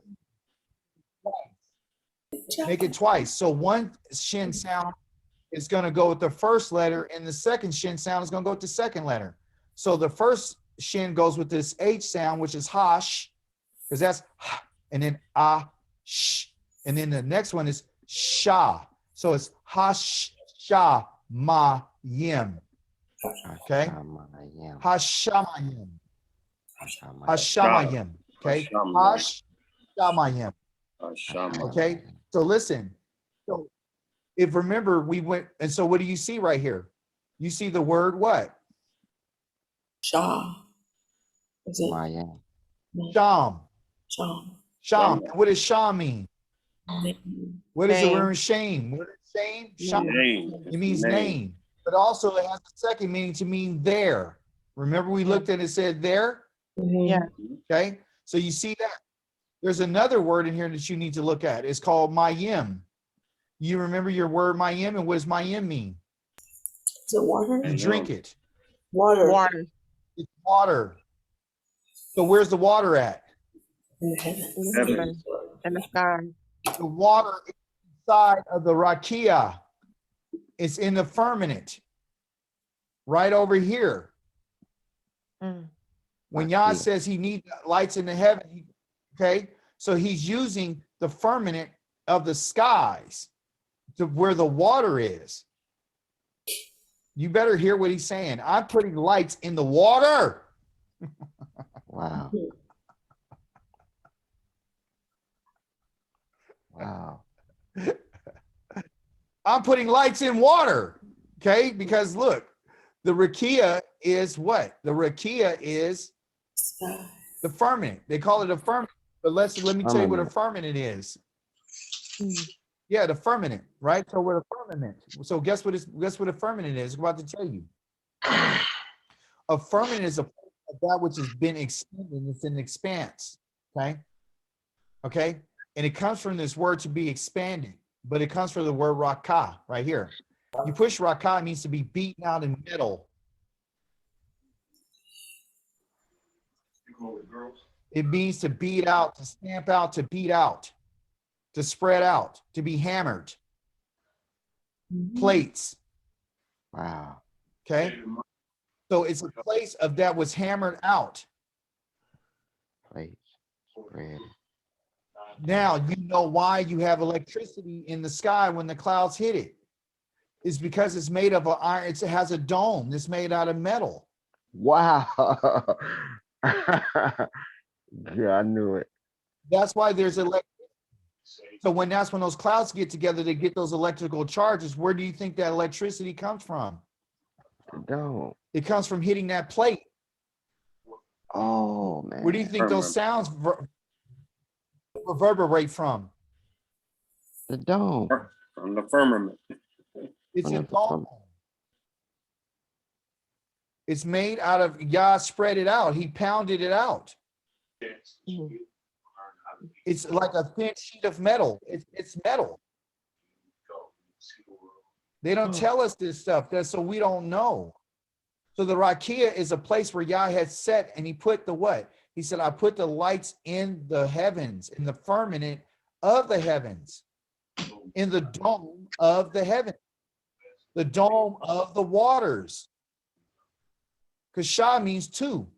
make it twice. So one shin sound is going to go with the first letter, and the second shin sound is going to go with the second letter. So the first shin goes with this H sound, which is hash, because that's ha, and then sh, and then the next one is sha. So it's hash sha ma yim. Okay. Hashamayim. Hashamayim. Hashamayim. Hashamayim. Okay. Hashamayim. Hashamayim. Okay. So listen. So if remember we went, and so what do you see right here? You see the word what? Shah. Is it? Mayim. Sham. Sham. Sham. And what does Sham mean? Name. What is the Name. word shame? What is shame? Sham. Name. It means name. But also it has a second meaning to mean there. Remember we looked at it, said there? Mhm. Yeah. Okay. So you see that. There's another word in here that you need to look at. It's called mayim. You remember your word mayim, and what does mayim mean? Is it water? You drink it. Water. Water. It's water. So where's the water at? In the heaven. In the heaven. In the sky. The water inside of the rakia. It's in the firmament. Right over here. Mm. When Yah Rakia. says he needs lights in the heaven, okay? So he's using the firmament of the skies to where the water is. You better hear what he's saying. I'm putting lights in the water. Wow. Wow. I'm putting lights in water, okay? Because look, the rakia is what? The rakia is Sky. the firmament. They call it a firmament, but let me tell you what a firmament is. Mm. Yeah, the firmament, right? So what a firmament. So guess what a firmament is? I'm about to tell you. A firmament is a place of that which has been extended. It's an expanse. Okay. Okay. And it comes from this word to be expanded, but it comes from the word rakah right here. You push rakah, it means to be beaten out in metal. It means to beat out, to stamp out, to beat out, to spread out, to be hammered. Mhm. Plates. Wow. Okay. So it's a place of that was hammered out. Place. Spread. Now you know why you have electricity in the sky when the clouds hit it. It's because it's made of an iron. It has a dome that's made out of metal. Wow. Yeah, I knew it. That's why there's electricity. So that's when those clouds get together, they get those electrical charges. Where do you think that electricity comes from? Don't. It comes from hitting that plate. Oh man. Where do you think those sounds reverberate from? The dome. From the firmament. It's From a the dome. It's made out of, Yah spread it out. He pounded it out. Mm. It's like a thin sheet of metal. It's metal. They don't tell us this stuff. That's so we don't know. So the rakia is a place where Yah had set, and he put the what? He said, I put the lights in the heavens, in the firmament of the heavens, in the dome of the heavens, the dome of the waters. because Shah means two.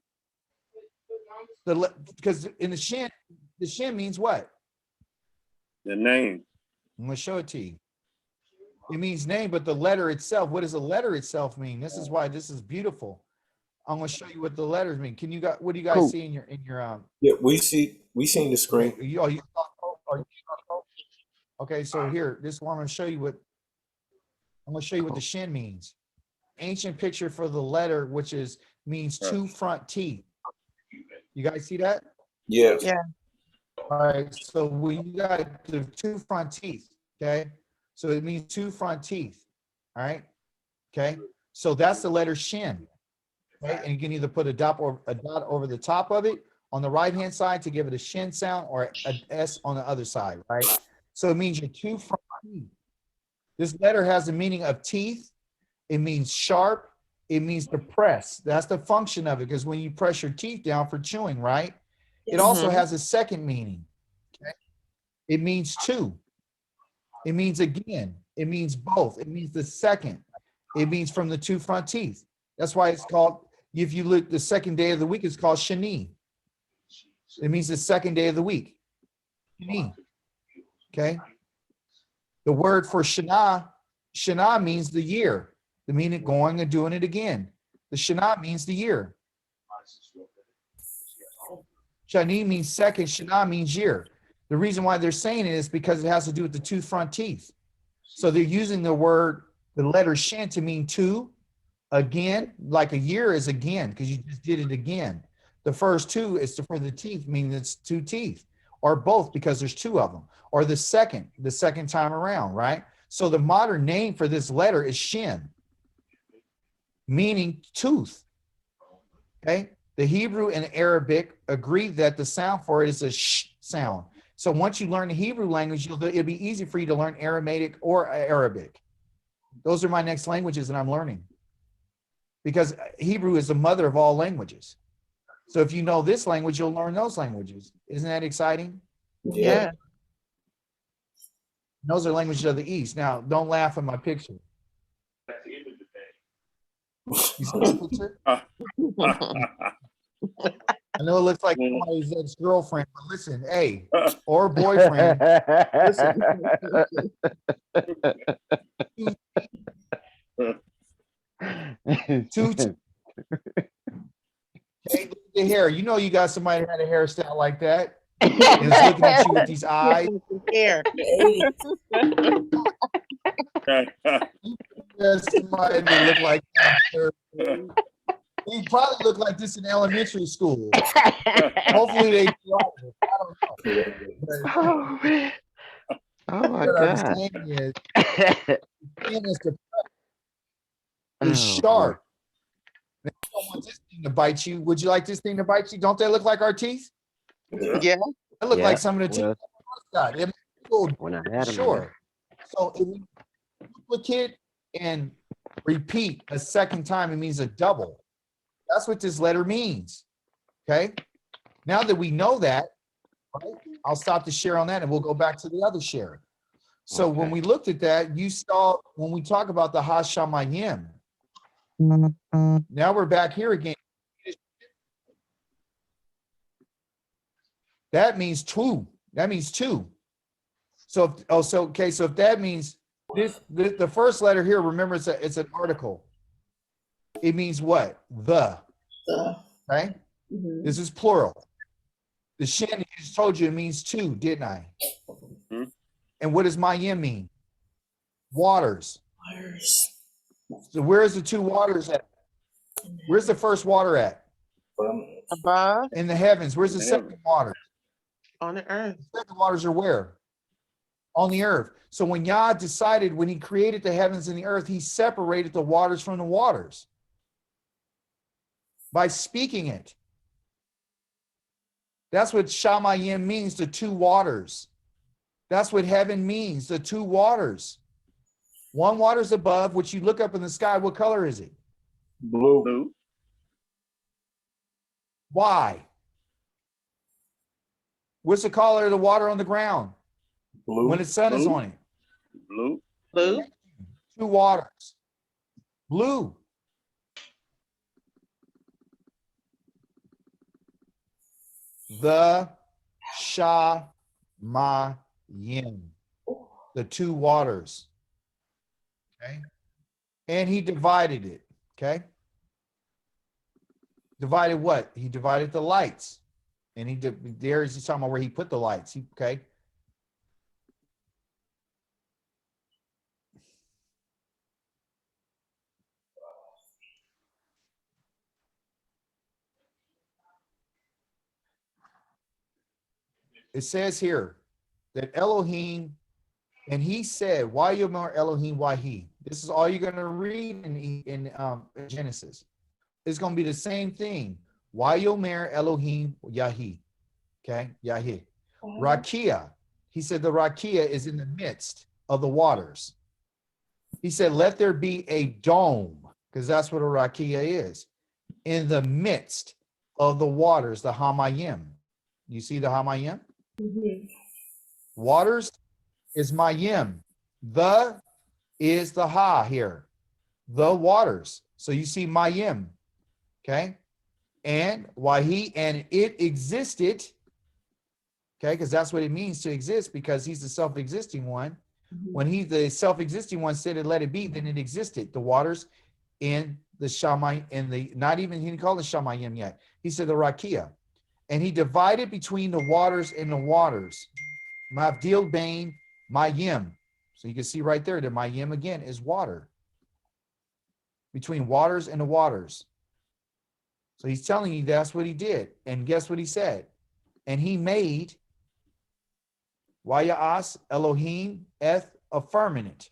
Because in the shin means what? The name. I'm going to show it to you. It means name, but the letter itself, what does the letter itself mean? This is why this is beautiful. I'm going to show you what the letters mean. Can you guys, what do you guys Cool. see in your Yeah, we seen the screen. okay, okay, so here, this one I'm going to show you what the shin means. Ancient picture for the letter, which means two front teeth. You guys see that? Yes. Yeah. All right, so we got the two front teeth, okay? So it means two front teeth, all right? Okay, so that's the letter shin, right? And you can either put a dot over the top of it on the right-hand side to give it a shin sound, or an S on the other side, right? So it means your two front teeth. This letter has the meaning of teeth. It means sharp. It means to press. That's the function of it, because when you press your teeth down for chewing, right? It also has a second meaning. Okay? It means two. It means again. It means both. It means the second. It means from the two front teeth. That's why it's called, if you look, the second day of the week is called Shani. It means the second day of the week. Shani. Okay? The word for Shana means the year. The meaning going and doing it again. The Shana means the year. Shani means second, Shana means year. The reason why they're saying it is because it has to do with the two front teeth. So they're using the letter shin to mean two, again, like a year is again, because you just did it again. The first two is for the teeth, meaning it's two teeth, or both because there's two of them, or the second time around, right? So the modern name for this letter is shin, meaning tooth, okay? The Hebrew and Arabic agree that the sound for it is a sh sound. So once you learn the Hebrew language, it'll be easy for you to learn Aramaic or Arabic. Those are my next languages that I'm learning, because Hebrew is the mother of all languages. So if you know this language, you'll learn those languages. Isn't that exciting? Yeah. Those are languages of the East. Now, don't laugh at my picture. You see my picture? I know it looks like somebody's ex-girlfriend, but listen, hey, or boyfriend, listen. Two, okay, look at the hair. You know you got somebody that had a hairstyle like that. And it's looking at you with these eyes. Here. There's somebody that look like that. He probably looked like this in elementary school. Hopefully they do. I don't know. Oh, man. Oh my What I'm God. saying is, Oh, is sharp. Now, you don't want this thing to bite you. Would you like this thing to bite you? Don't they look like our teeth? Yeah. They look Yeah, like some of the teeth. well, They're little, when I had them, sure. So if you duplicate and repeat a second time, it means a double. That's what this letter means. Okay. Now that we know that, right, I'll stop the share on that and we'll go back to the other share. So when Okay. we looked at that, you saw when we talk about the Hashamayim. Now we're back here again. That means two. That means two. So so if that means the first letter here, remember it's an article. It means what? The. Okay. This is plural. The shin, I just told you it means two, didn't I? And what does mayim mean? Waters. So where's the two waters at? Where's the first water at? Above, In the heavens. Where's the second water? on the earth. The second waters are where? On the earth. So when Yah decided, when he created the heavens and the earth, he separated the waters from the waters by speaking it. That's what Shamayim means, the two waters. That's what heaven means, the two waters. One water's above, which you look up in the sky. What color is it? Blue. Why? What's the color of the water on the ground? Blue. When the sun is on it? Blue. Blue. Two waters. Blue. the Shamayim, the two waters. Okay. And he divided it. Okay. Divided what? He divided the lights. And he's talking about where he put the lights. Okay. It says here that Elohim, and he said, why Yomer Elohim, why he? This is all you're going to read in Genesis. It's going to be the same thing. Why Yomer Elohim, Yahi. Okay, Yahi. Rakia. He said the Rakia is in the midst of the waters. He said, let there be a dome, because that's what a Rakia is. In the midst of the waters, the Hamayim. You see the Hamayim? Mm-hmm. Waters is Mayim. The is the Ha here. The waters. So you see Mayim. Okay. And Wahi, and it existed. Okay, because that's what it means to exist, because he's the self-existing one. Mm-hmm. When he, the self-existing one, said it, let it be, then it existed. The waters in the Shamayim, in the, not even, he didn't call it Shamayim yet. He said the Rakia. And he divided between the waters and the waters. Mavdil Bain, Mayim. So you can see right there that Mayim again is water. Between waters and the waters. So he's telling you that's what he did. And guess what he said? And he made Waya'as Elohim eth a firmament.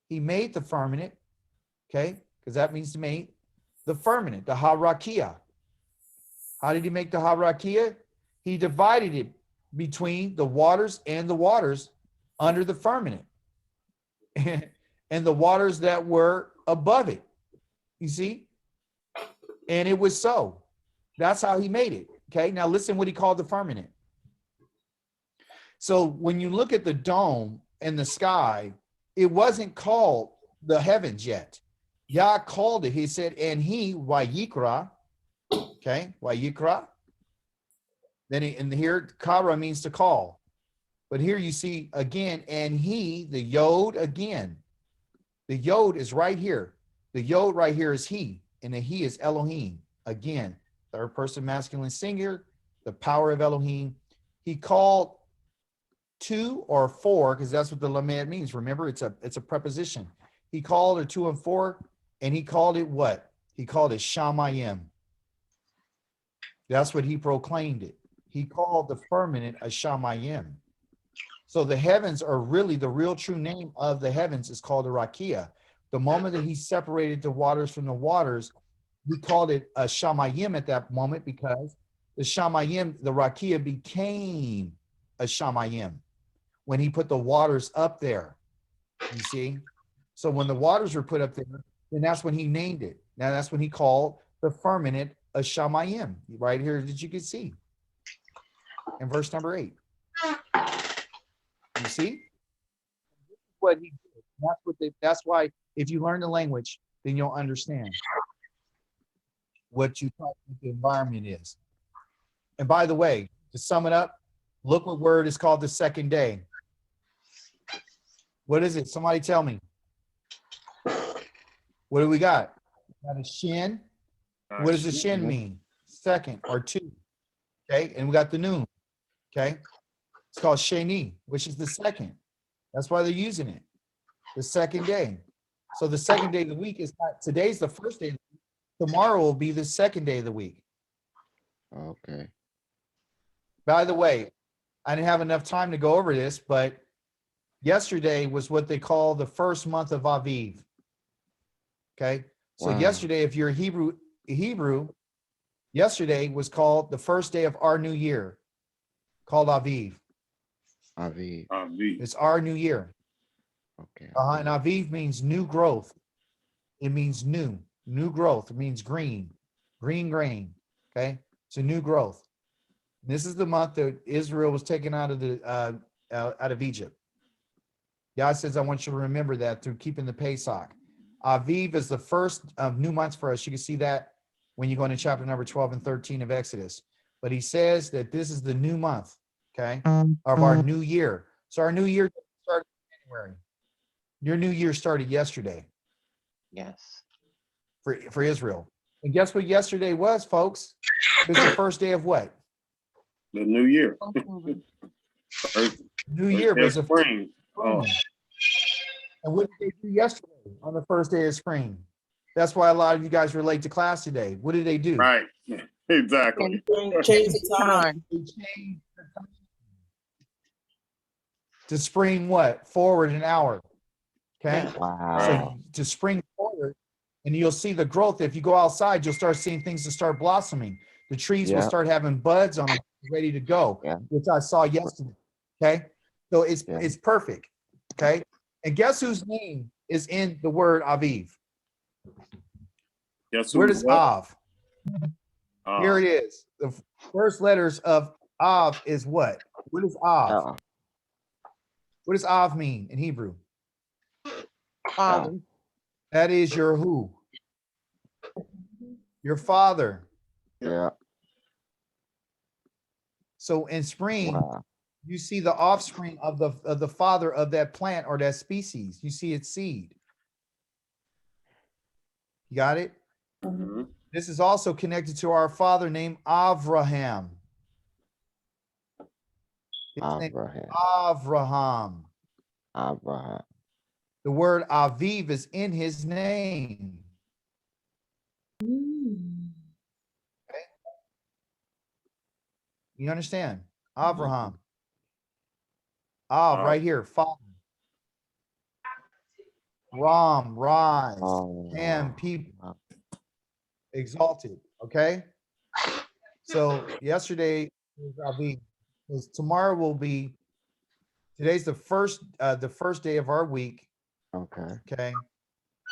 He made the firmament, okay? Because that means to make the firmament, the Harakia. How did he make the Harakia? He divided it between the waters and the waters under the firmament. And the waters that were above it. You see? And it was so. That's how he made it. Okay, now listen what he called the firmament. So when you look at the dome and the sky, it wasn't called the heavens yet. Yah called it. He said, and he, Wayikra, okay, Wayikra. Then and here, Kara means to call. But here you see again, and he, the Yod again. The Yod is right here. The Yod right here is he, and the he is Elohim. Again, third person masculine singular, the power of Elohim. He called two or four, because that's what the lamed means. Remember, it's a preposition. He called it two and four, and he called it what? He called it Shamayim. That's what he proclaimed it. He called the firmament a Shamayim. So the heavens are really, the real true name of the heavens is called the Rakia. The moment that he separated the waters from the waters, we called it a Shamayim at that moment, because the Shamayim, the Rakia became a Shamayim when he put the waters up there. You see? So when the waters were put up there, then that's when he named it. Now that's when he called the firmament a Shamayim, right here that you can see in verse number 8. You see? What he did. That's why if you learn the language, then you'll understand what you thought the environment is. And by the way, to sum it up, look what word is called the second day. What is it? Somebody tell me. What do we got? We got a shin. What does the shin mean? Second or two. Okay, and we got the noon. Okay, it's called sheni, which is the second. That's why they're using it. The second day. So the second day of the week is not, today's the first day of the week. Tomorrow will be the second day of the week. Okay. By the way, I didn't have enough time to go over this, but yesterday was what they call the first month of Aviv. Okay. So Wow. yesterday, if you're Hebrew, yesterday was called the first day of our new year, called Aviv. Aviv. It's our new year. Okay. And Aviv means new growth. It means new growth. It means green grain. Okay. It's a new growth. This is the month that Israel was taken out of Egypt. God says, I want you to remember that through keeping the Pesach. Aviv is the first of new months for us. You can see that when you go into chapter number 12 and 13 of Exodus. but he says that this is the new month, okay, of our new year. So our new year started in January. Your new year started yesterday Yes. for Israel. And guess what yesterday was, folks? It was the first day of what? The new year. First, New year day of was a spring. Oh, And what did they do yesterday on the first day of spring? That's why a lot of you guys were late to class today. What did they do? right. Exactly. Change the time. They changed the time to spring what? Forward an hour. Okay. Yeah. Wow. So to spring forward, and you'll see the growth. If you go outside, you'll start seeing things to start blossoming. The trees will Yeah. start having buds on them, ready to go, Yeah. which I saw yesterday. Okay. So it's perfect. Okay. And guess whose name is in the word Aviv? Guess Where who's does what? Av? Here it is. The first letters of Av is what? What is Av? Oh, What does Av mean in Hebrew? Father. That is your who? Your father. yeah. So in spring, Wow. you see the offspring of the father of that plant or that species. You see its seed. You got it? Mhm. This is also connected to our father named Avraham. His name is Abraham. Avraham. Abraham. The word Aviv is in his name. You understand? Avraham. Av, right here. Father. Ram, rise. Oh, Ham, people. wow. Exalted. Okay. So yesterday was Aviv. Tomorrow will be. Today's the first day of our week. Okay. Okay.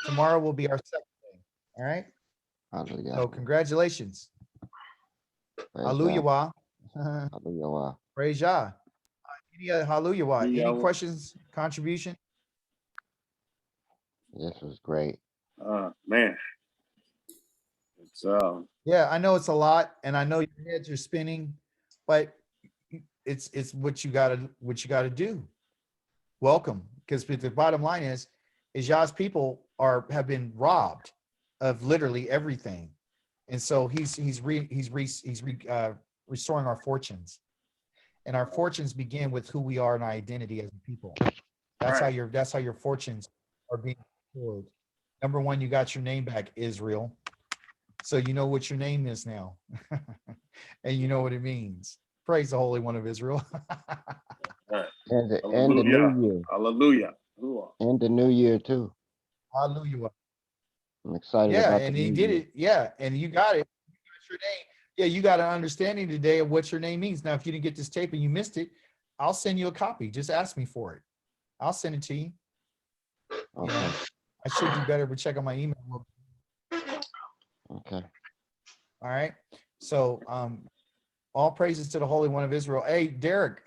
Tomorrow will be our second day. All right. Hallelujah. So congratulations. Praise Hallelujah. God. Hallelujah. Wow. Praise Yah. Hallelujah. Any Yahweh. questions, contribution? This was great. Man. It's Yeah, I know it's a lot, and I know your heads are spinning, but it's what you gotta do. Welcome, because the bottom line is Yah's people have been robbed of literally everything, and so he's restoring our fortunes, and our fortunes begin with who we are and our identity as a people. That's Right. how your fortunes are being restored. Number one, you got your name back, Israel. So you know what your name is now. And you know what it means. Praise the Holy One of Israel. right. And the Hallelujah. new year. Hallelujah. Hallelujah. And the new year too. Hallelujah. I'm excited Yeah, about and the he new did year. it. Yeah, and you got it. You got your name. Yeah, you got an understanding today of what your name means. Now, if you didn't get this tape and you missed it, I'll send you a copy. Just ask me for it. I'll send it to you. You Okay. know, I should do better, but check on my email. Okay. All right. So all praises to the Holy One of Israel. Hey, Derek,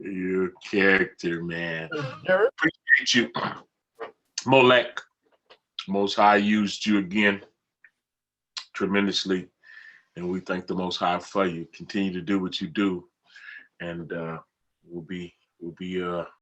Your character, man. Derek. Appreciate you. Molek, Most High used you again tremendously. And we thank the Most High for you. Continue to do what you do. And we'll be